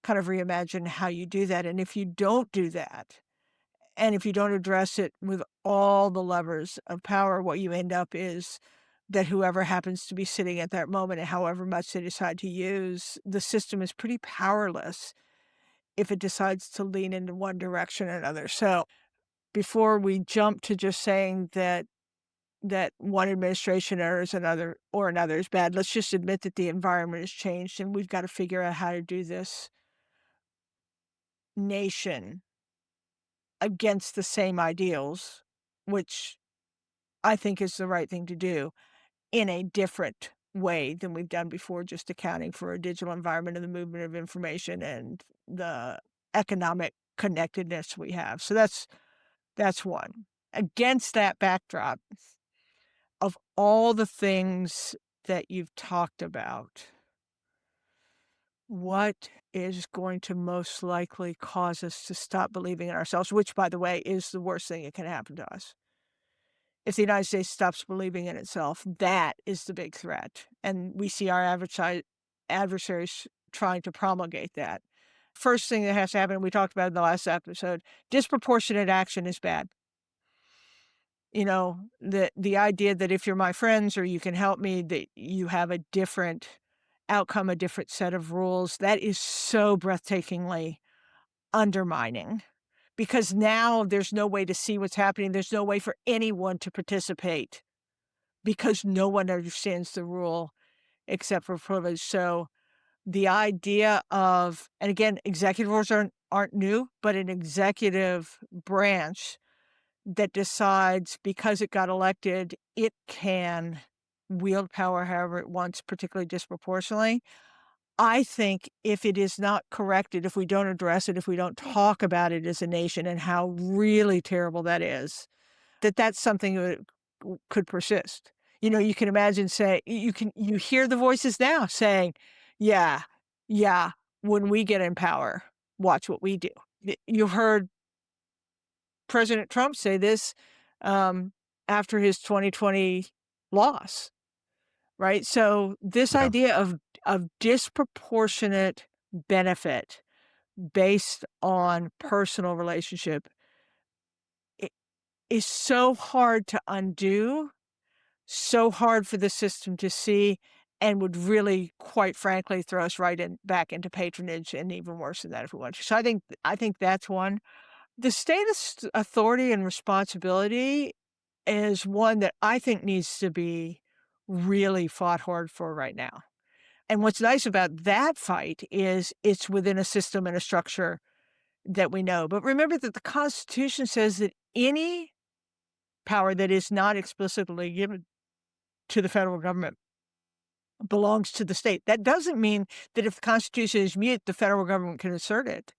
kind of reimagine how you do that. And if you don't do that, and if you don't address it with all the levers of power, what you end up is that whoever happens to be sitting at that moment, and however much they decide to use, the system is pretty powerless if it decides to lean into one direction or another. So before we jump to just saying that one administration or another is bad, let's just admit that the environment has changed, and we've got to figure out how to do this nation against the same ideals, which I think is the right thing to do in a different way than we've done before, just accounting for a digital environment and the movement of information and the economic connectedness we have. So that's one. Against that backdrop of all the things that you've talked about, what is going to most likely cause us to stop believing in ourselves, which, by the way, is the worst thing that can happen to us. If the United States stops believing in itself, that is the big threat, and we see our adversaries trying to promulgate that. First thing that has to happen, we talked about in the last episode, disproportionate action is bad. The idea that if you're my friends or you can help me, that you have a different outcome, a different set of rules, that is so breathtakingly undermining, because now there's no way to see what's happening. There's no way for anyone to participate because no one understands the rule except for privilege. So the idea of, and again, executive orders aren't new, but an executive branch that decides because it got elected, it can wield power however it wants, particularly disproportionately. I think if it is not corrected, if we don't address it, if we don't talk about it as a nation and how really terrible that is, that's something that could persist. You can imagine say you hear the voices now saying, "Yeah, yeah, when we get in power, watch what we do." You heard President Trump say this, um, after his 2020 loss, right? So this Yeah. idea of disproportionate benefit based on personal relationship I is so hard to undo, so hard for the system to see, and would really, quite frankly, throw us right in back into patronage and even worse than that if we want to. So I think that's one. The status, authority, and responsibility is one that I think needs to be really fought hard for right now. And what's nice about that fight is it's within a system and a structure that we know. But remember that the Constitution says that any power that is not explicitly given to the federal government belongs to the state. That doesn't mean that if the Constitution is mute, the federal government can assert it.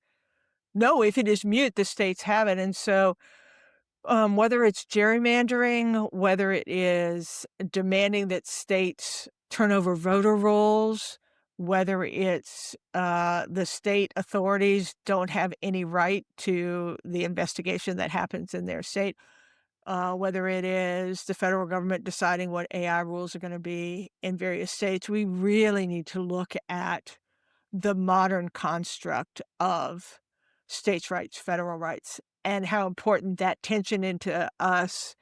No, if it is mute, the states have it. And so, whether it's gerrymandering, whether it is demanding that states turn over voter rolls, whether it's the state authorities don't have any right to the investigation that happens in their state, whether it is the federal government deciding what AI rules are going to be in various states, we really need to look at the modern construct of states' rights, federal rights, and how important that tension into us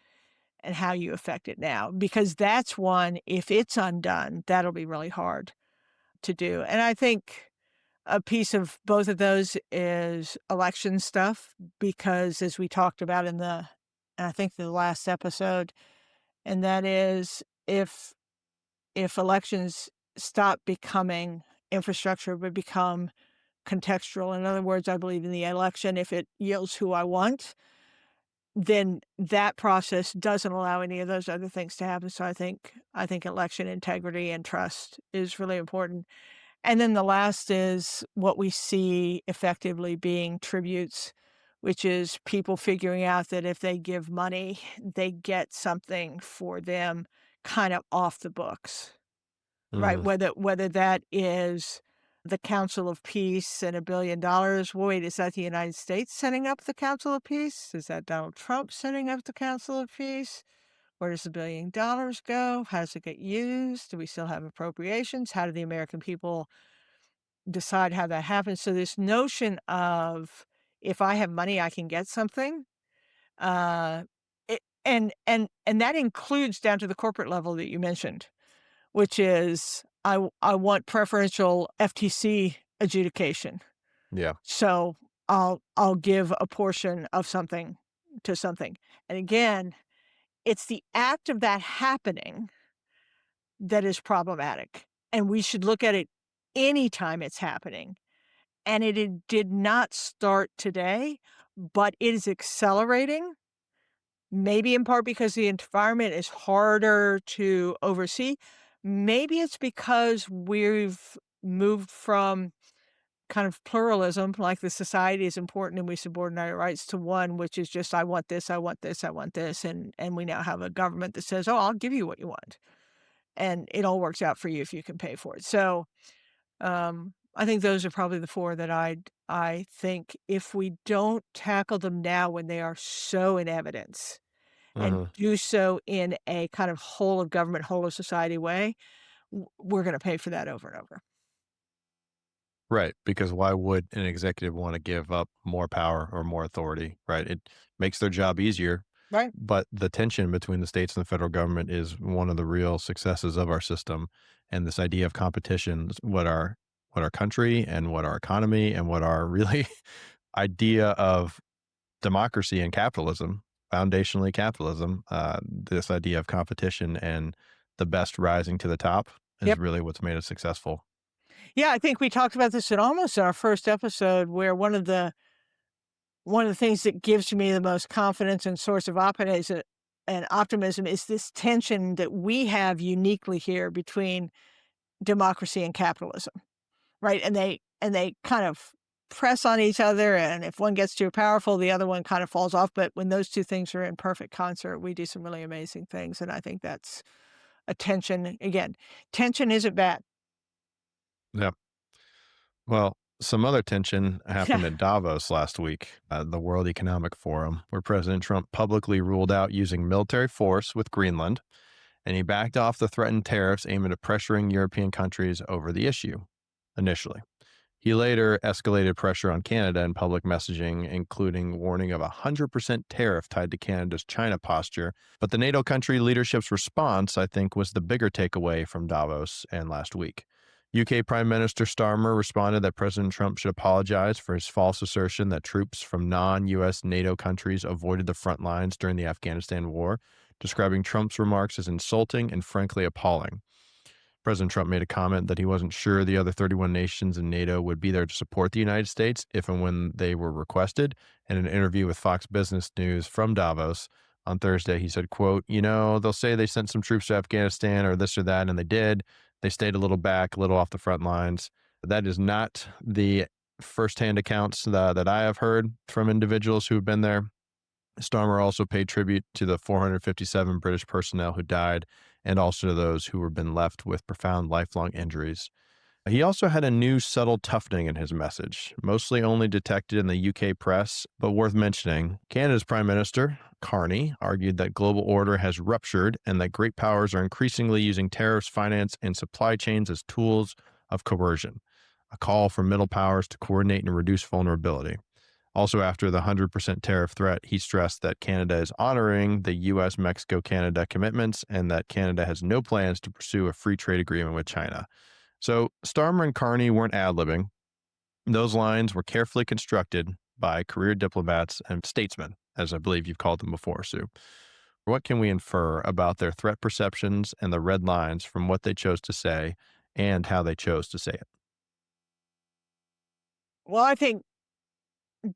and how you affect it now. Because that's one, if it's undone, that'll be really hard to do. And I think a piece of both of those is election stuff, because as we talked about in I think the last episode, and that is if elections stop becoming infrastructure but become contextual. In other words, I believe in the election, if it yields who I want, then that process doesn't allow any of those other things to happen. So I think election integrity and trust is really important. And then the last is what we see effectively being tributes, which is people figuring out that if they give money, they get something for them kind of off the books. Right, Mhm. whether that is the Council of Peace and $1 billion. Well, wait, is that the United States setting up the Council of Peace? Is that Donald Trump setting up the Council of Peace? Where does the $1 billion go? How does it get used? Do we still have appropriations? How do the American people decide how that happens? So this notion of if I have money, I can get something, uh, and that includes down to the corporate level that you mentioned, which is I want preferential FTC adjudication. Yeah. So I'll give a portion of something to something. And again, it's the act of that happening that is problematic. And we should look at it anytime it's happening. And it did not start today, but it is accelerating. Maybe in part because the environment is harder to oversee. Maybe it's because we've moved from kind of pluralism, like the society is important and we subordinate our rights, to one which is just I want this, I want this, I want this, and we now have a government that says, "Oh, I'll give you what you want, and it all works out for you if you can pay for it." So I think those are probably the four that I think if we don't tackle them now when they are so in evidence and Mhm. do so in a kind of whole of government, whole of society way, we're gonna pay for that over and over. Right, because why would an executive wanna give up more power or more authority, right? It makes their job easier, Right. but the tension between the states and the federal government is one of the real successes of our system, and this idea of competition is what our country and what our economy and what our really idea of democracy and capitalism, foundationally capitalism, this idea of competition and the best rising to the top is Yep. really what's made us successful. Yeah, I think we talked about this in almost our first episode where one of the things that gives me the most confidence and source of optimism is this tension that we have uniquely here between democracy and capitalism, right? And they kind of press on each other, and if one gets too powerful, the other one kind of falls off, but when those 2 things are in perfect concert, we do some really amazing things, and I think that's a tension again, tension isn't bad. Yeah. Well, Some other tension happened at Davos last week, the World Economic Forum, where President Trump publicly ruled out using military force with Greenland, and he backed off the threatened tariffs aimed at pressuring European countries over the issue initially. He later escalated pressure on Canada in public messaging, including warning of a 100% tariff tied to Canada's China posture. But the NATO country leadership's response, I think, was the bigger takeaway from Davos and last week. UK Prime Minister Starmer responded that President Trump should apologize for his false assertion that troops from non US NATO countries avoided the front lines during the Afghanistan war, describing Trump's remarks as insulting and frankly appalling. President Trump made a comment that he wasn't sure the other 31 nations in NATO would be there to support the United States if and when they were requested. In an interview with Fox Business News from Davos on Thursday, he said, quote, they'll say they sent some troops to Afghanistan or this or that, and they did. They stayed a little back, a little off the front lines. That is not the firsthand accounts that I have heard from individuals who have been there. Starmer also paid tribute to the 457 British personnel who died and also to those who have been left with profound lifelong injuries. He also had a new subtle toughening in his message, mostly only detected in the UK press, but worth mentioning. Canada's Prime Minister, Carney, argued that global order has ruptured and that great powers are increasingly using tariffs, finance, and supply chains as tools of coercion, a call for middle powers to coordinate and reduce vulnerability. Also, after the 100% tariff threat, he stressed that Canada is honoring the US Mexico Canada commitments and that Canada has no plans to pursue a free trade agreement with China. So, Starmer and Carney weren't ad libbing. Those lines were carefully constructed by career diplomats and statesmen, as I believe you've called them before, Sue. What can we infer about their threat perceptions and the red lines from what they chose to say and how they chose to say it? Well, I think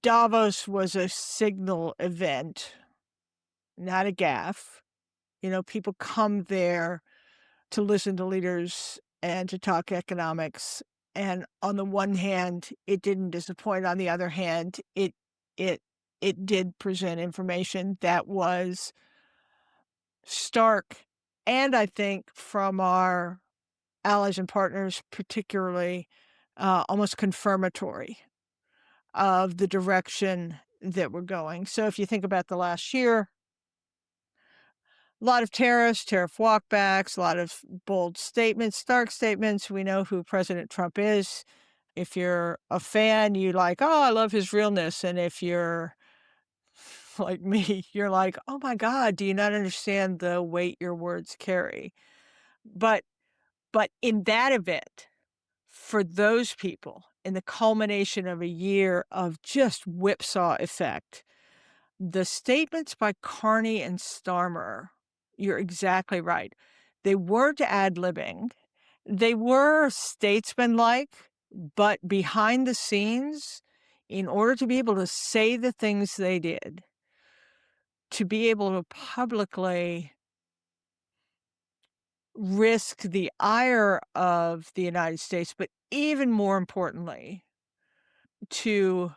Davos was a signal event, not a gaffe. People come there to listen to leaders and to talk economics. And on the one hand, it didn't disappoint. On the other hand, it it did present information that was stark, and I think from our allies and partners, particularly, almost confirmatory of the direction that we're going. So if you think about the last year, a lot of tariffs, tariff walkbacks, a lot of bold statements, stark statements. We know who President Trump is. If you're a fan, you like, oh, I love his realness. And if you're like me, you're like, oh my God, do you not understand the weight your words carry? But but in that event, for those people, in the culmination of a year of just whipsaw effect, the statements by Carney and Starmer, you're exactly right. They weren't ad-libbing. They were statesmanlike, but behind the scenes, in order to be able to say the things they did, to be able to publicly risk the ire of the United States, but even more importantly, to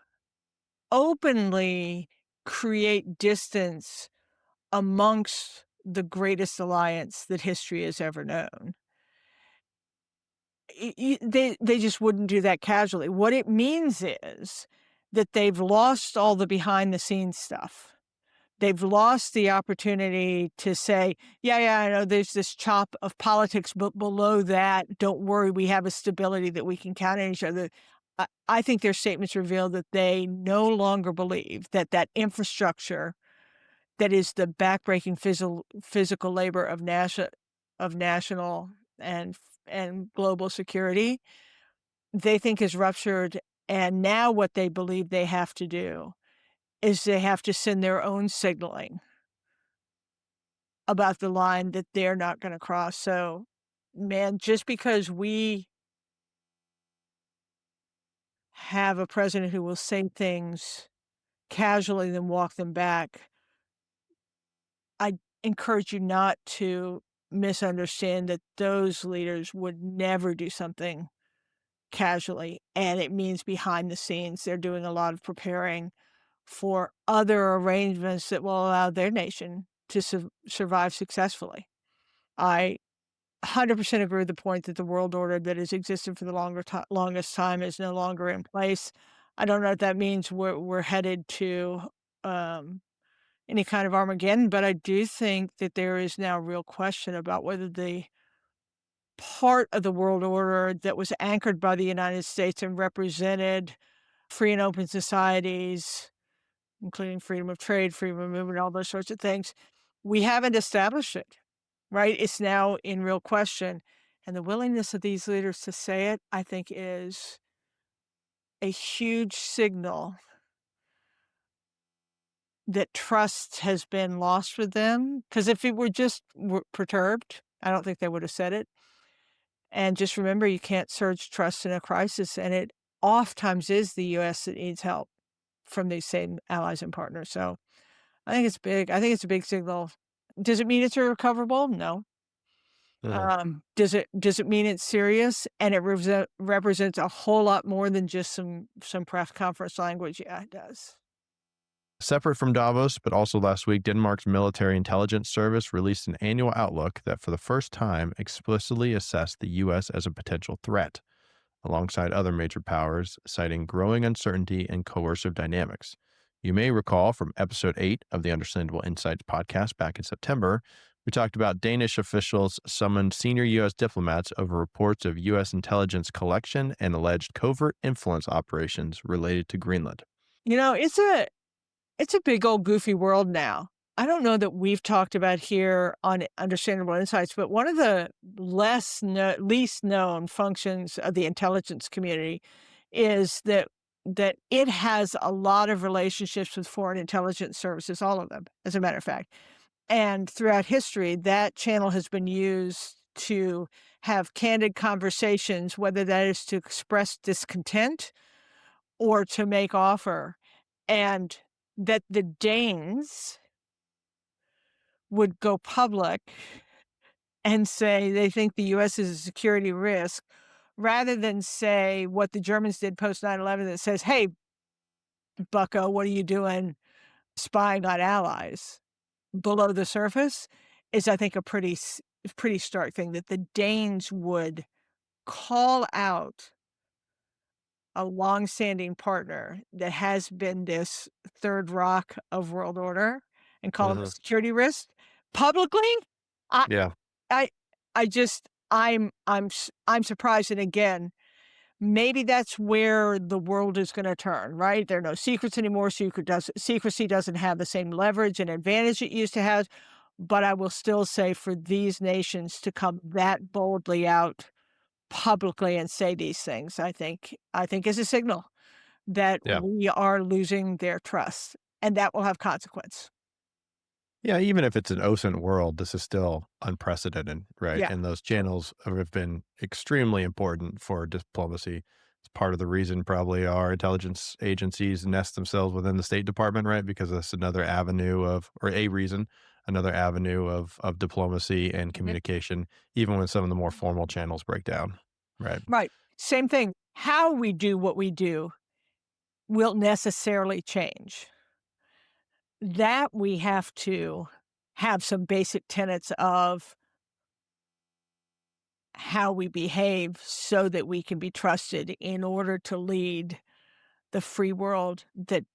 openly create distance amongst the greatest alliance that history has ever known. They just wouldn't do that casually. What it means is that they've lost all the behind the scenes stuff. They've lost the opportunity to say, "Yeah, yeah, I know there's this chop of politics, but below that, don't worry, we have a stability that we can count on each other." I think their statements reveal that they no longer believe that that infrastructure that is the backbreaking physical labor of national and global security, they think is ruptured, and now what they believe they have to do is they have to send their own signaling about the line that they're not gonna cross. So, man, just because we have a president who will say things casually, then walk them back, I encourage you not to misunderstand that those leaders would never do something casually, and it means behind the scenes, they're doing a lot of preparing for other arrangements that will allow their nation to survive successfully. I 100% agree with the point that the world order that has existed for the longest time is no longer in place. I don't know if that means we're headed to, um, any kind of Armageddon, but I do think that there is now real question about whether the part of the world order that was anchored by the United States and represented free and open societies, including freedom of trade, freedom of movement, all those sorts of things, we haven't established it, right? It's now in real question. And the willingness of these leaders to say it, I think, is a huge signal that trust has been lost with them. Because if it were just perturbed, I don't think they would have said it. And just remember, you can't surge trust in a crisis. And it oftentimes is the US that needs help from these same allies and partners. So I think it's big. I think it's a big signal. Does it mean it's irrecoverable? No. Mhm. Does it mean it's serious and it represents a whole lot more than just some press conference language? Yeah, it does. Separate from Davos, but also last week, Denmark's military intelligence service released an annual outlook that for the first time explicitly assessed the U.S. as a potential threat, alongside other major powers, citing growing uncertainty and coercive dynamics. You may recall from episode 8 of the Understandable Insights podcast back in September, we talked about Danish officials summoned senior U.S. diplomats over reports of U.S. intelligence collection and alleged covert influence operations related to Greenland. You know, it's a big old goofy world now. I don't know that we've talked about here on Understandable Insights, but one of the least known functions of the intelligence community is that it has a lot of relationships with foreign intelligence services, all of them, as a matter of fact. And throughout history, that channel has been used to have candid conversations, whether that is to express discontent or to make offer, and that the Danes would go public and say they think the US is a security risk, rather than say what the Germans did post 9/11 that says, "Hey, bucko, what are you doing spying on allies?" Below the surface is, I think, a pretty stark thing that the Danes would call out a longstanding partner that has been this third rock of world order and call him a Hmm. security risk publicly. I Yeah. I I just I'm surprised, and again, maybe that's where the world is gonna turn, right? There are no secrets anymore. Secrecy doesn't have the same leverage and advantage it used to have, but I will still say for these nations to come that boldly out publicly and say these things, I think is a signal that Yeah. we are losing their trust, and that will have consequence. Yeah, even if it's an OSINT world, this is still unprecedented, right? Yeah. And those channels have been extremely important for diplomacy. It's part of the reason probably our intelligence agencies nest themselves within the State Department, right? Because that's another avenue of, or a reason, another avenue of diplomacy and Mhm. communication, even when some of the more formal channels break down, right? Right. Same thing. How we do what we do will necessarily change. That we have to have some basic tenets of how we behave so that we can be trusted in order to lead the free world that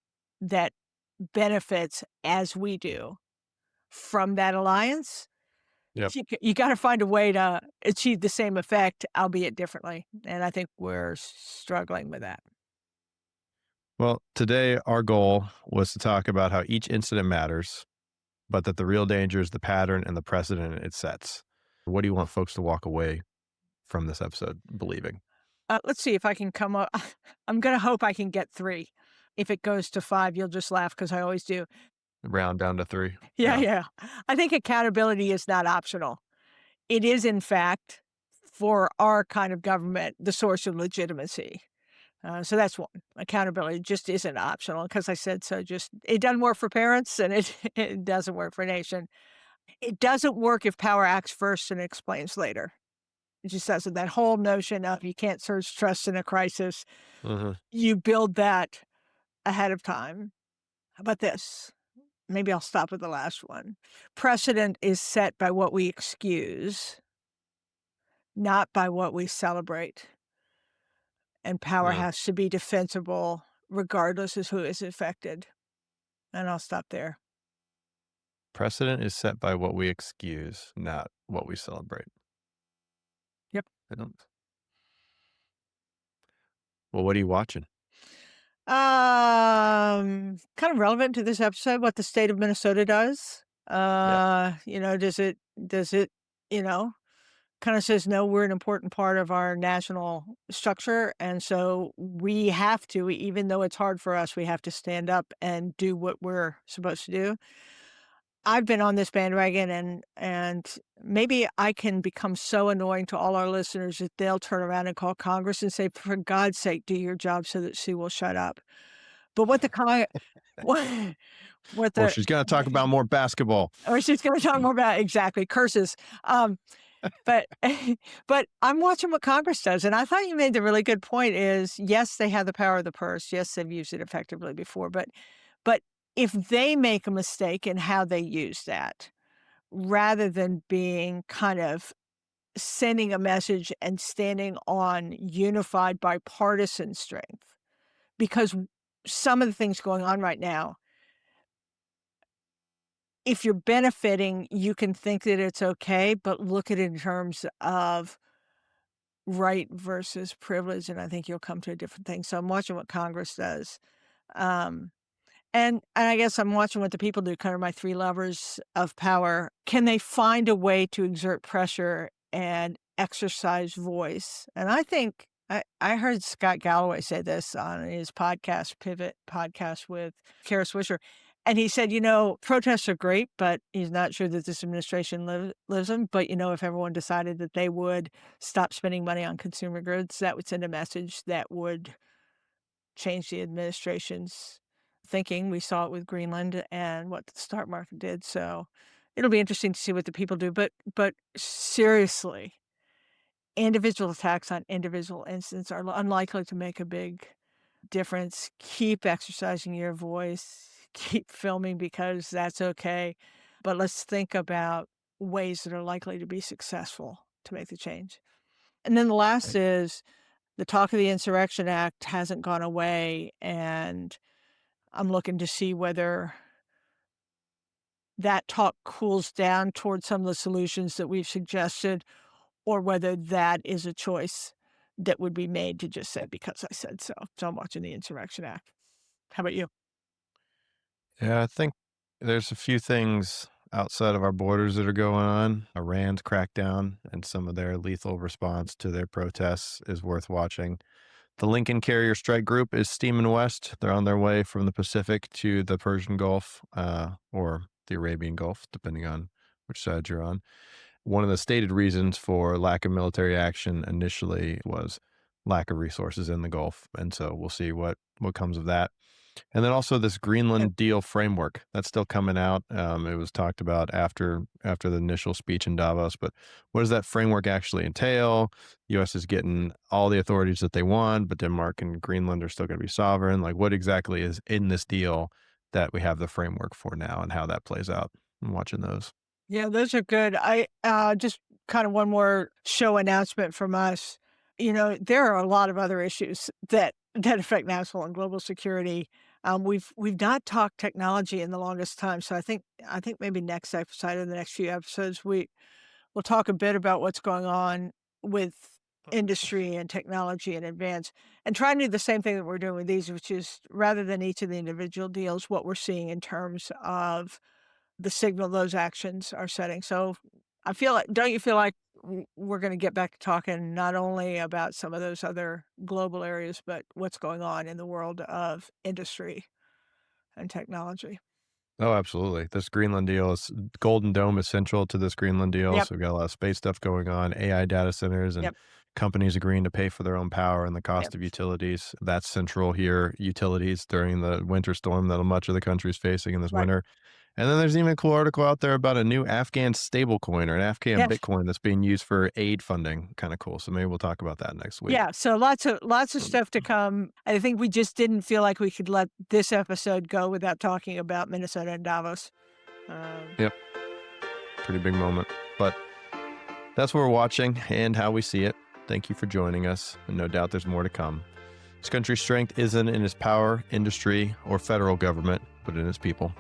benefits as we do from that alliance. Yep. You gotta find a way to achieve the same effect, albeit differently, and I think we're struggling with that. Well, today our goal was to talk about how each incident matters, but that the real danger is the pattern and the precedent it sets. What do you want folks to walk away from this episode believing? Let's see if I can come up I'm gonna hope I can get 3. If it goes to 5, you'll just laugh because I always do. Round down to 3. Yeah, Yeah. yeah. I think accountability is not optional. It is, in fact, for our kind of government, the source of legitimacy. So that's one. Accountability just isn't optional because I said so. Just it doesn't work for parents, and it it doesn't work for a nation. It doesn't work if power acts first and explains later. It just doesn't. That whole notion of you can't surge trust in a crisis, Mhm. you build that ahead of time. How about this? Maybe I'll stop with the last one. Precedent is set by what we excuse. not by what we celebrate. And power Uh, has to be defensible regardless of who is affected. And I'll stop there. Precedent is set by what we excuse, not what we celebrate. Yep. I don't. Well, what are you watching? Kind of relevant to this episode, what the state of Minnesota does. Yeah. Does it, you know, kind of says, no, we're an important part of our national structure. And so we have to, even though it's hard for us, we have to stand up and do what we're supposed to do. I've been on this bandwagon and maybe I can become so annoying to all our listeners that they'll turn around and call Congress and say, "For God's sake, do your job so that Sue will shut up." But what the con what what Or the she's gonna talk about more basketball. or she's gonna talk more about exactly, curses. But but I'm watching what Congress does, and I thought you made the really good point is, yes, they have the power of the purse. Yes, they've used it effectively before, but if they make a mistake in how they use that, rather than being kind of sending a message and standing on unified bipartisan strength, because some of the things going on right now, if you're benefiting, you can think that it's okay, but look at it in terms of right versus privilege, and I think you'll come to a different thing. So I'm watching what Congress does. Um, and I guess I'm watching what the people do, kind of my 3 levers of power. Can they find a way to exert pressure and exercise voice? And I think I heard Scott Galloway say this on his podcast, Pivot podcast with Kara Swisher. And he said, protests are great, but he's not sure that this administration lives them. But, if everyone decided that they would stop spending money on consumer goods, that would send a message that would change the administration's thinking. We saw it with Greenland and what the stock market did. So it'll be interesting to see what the people do. But seriously, individual attacks on individual incidents are unlikely to make a big difference. Keep exercising your voice. Keep filming because that's okay. But let's think about ways that are likely to be successful to make the change. And then the last Right. is the talk of the Insurrection Act hasn't gone away, and I'm looking to see whether that talk cools down towards some of the solutions that we've suggested, or whether that is a choice that would be made to just say, "Because I said so." So I'm watching the Insurrection Act. How about you? Yeah, I think there's a few things outside of our borders that are going on. Iran's crackdown and some of their lethal response to their protests is worth watching. The Lincoln Carrier Strike Group is steaming west. They're on their way from the Pacific to the Persian Gulf, or the Arabian Gulf, depending on which side you're on. One of the stated reasons for lack of military action initially was lack of resources in the Gulf, and so we'll see what comes of that. And then also this Yeah. Greenland deal framework that's still coming out. It was talked about after the initial speech in Davos, but what does that framework actually entail? U.S. is getting all the authorities that they want, but Denmark and Greenland are still going to be sovereign. Like, what exactly is in this deal that we have the framework for now, and how that plays out? I'm watching those. Yeah, those are good. I just kind of one more show announcement from us. There are a lot of other issues that affect national and global security. We've not talked technology in the longest time, so I think maybe next episode or the next few episodes we'll talk a bit about what's going on with industry and technology and advance, and try and do the same thing that we're doing with these, which is rather than each of the individual deals, what we're seeing in terms of the signal those actions are setting. So I feel like, don't you feel like we're going to get back to talking not only about some of those other global areas, but what's going on in the world of industry and technology? Oh, absolutely. This Greenland deal is Golden Dome is central to this Greenland deal. Yep. So we've got a lot of space stuff going on, AI data centers, and Yep. companies agreeing to pay for their own power and the Yep. cost of utilities. That's central here. Utilities during the winter storm that much of the country is facing in this Right. winter. And then there's even a cool article out there about a new Afghan stablecoin or an Afghan Yes. Bitcoin that's being used for aid funding. Kind of cool. So maybe we'll talk about that next week. Yeah. So lots of stuff to come. I think we just didn't feel like we could let this episode go without talking about Minnesota and Davos. Um, Yep. Pretty big moment. But That's what we're watching and how we see it. Thank you for joining us, and no doubt there's more to come. This country's strength isn't in its power, industry, or federal government, but in its people.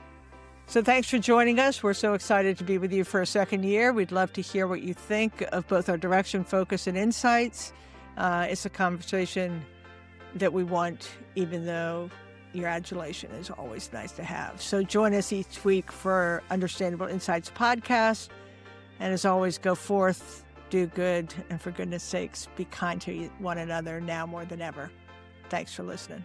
So thanks for joining us. We're so excited to be with you for a second year. We'd love to hear what you think of both our direction, focus, and insights. It's a conversation that we want, even though your adulation is always nice to have. So join us each week for Understandable Insights podcast. And as always, go forth, do good, and for goodness sakes, be kind to one another now more than ever. Thanks for listening.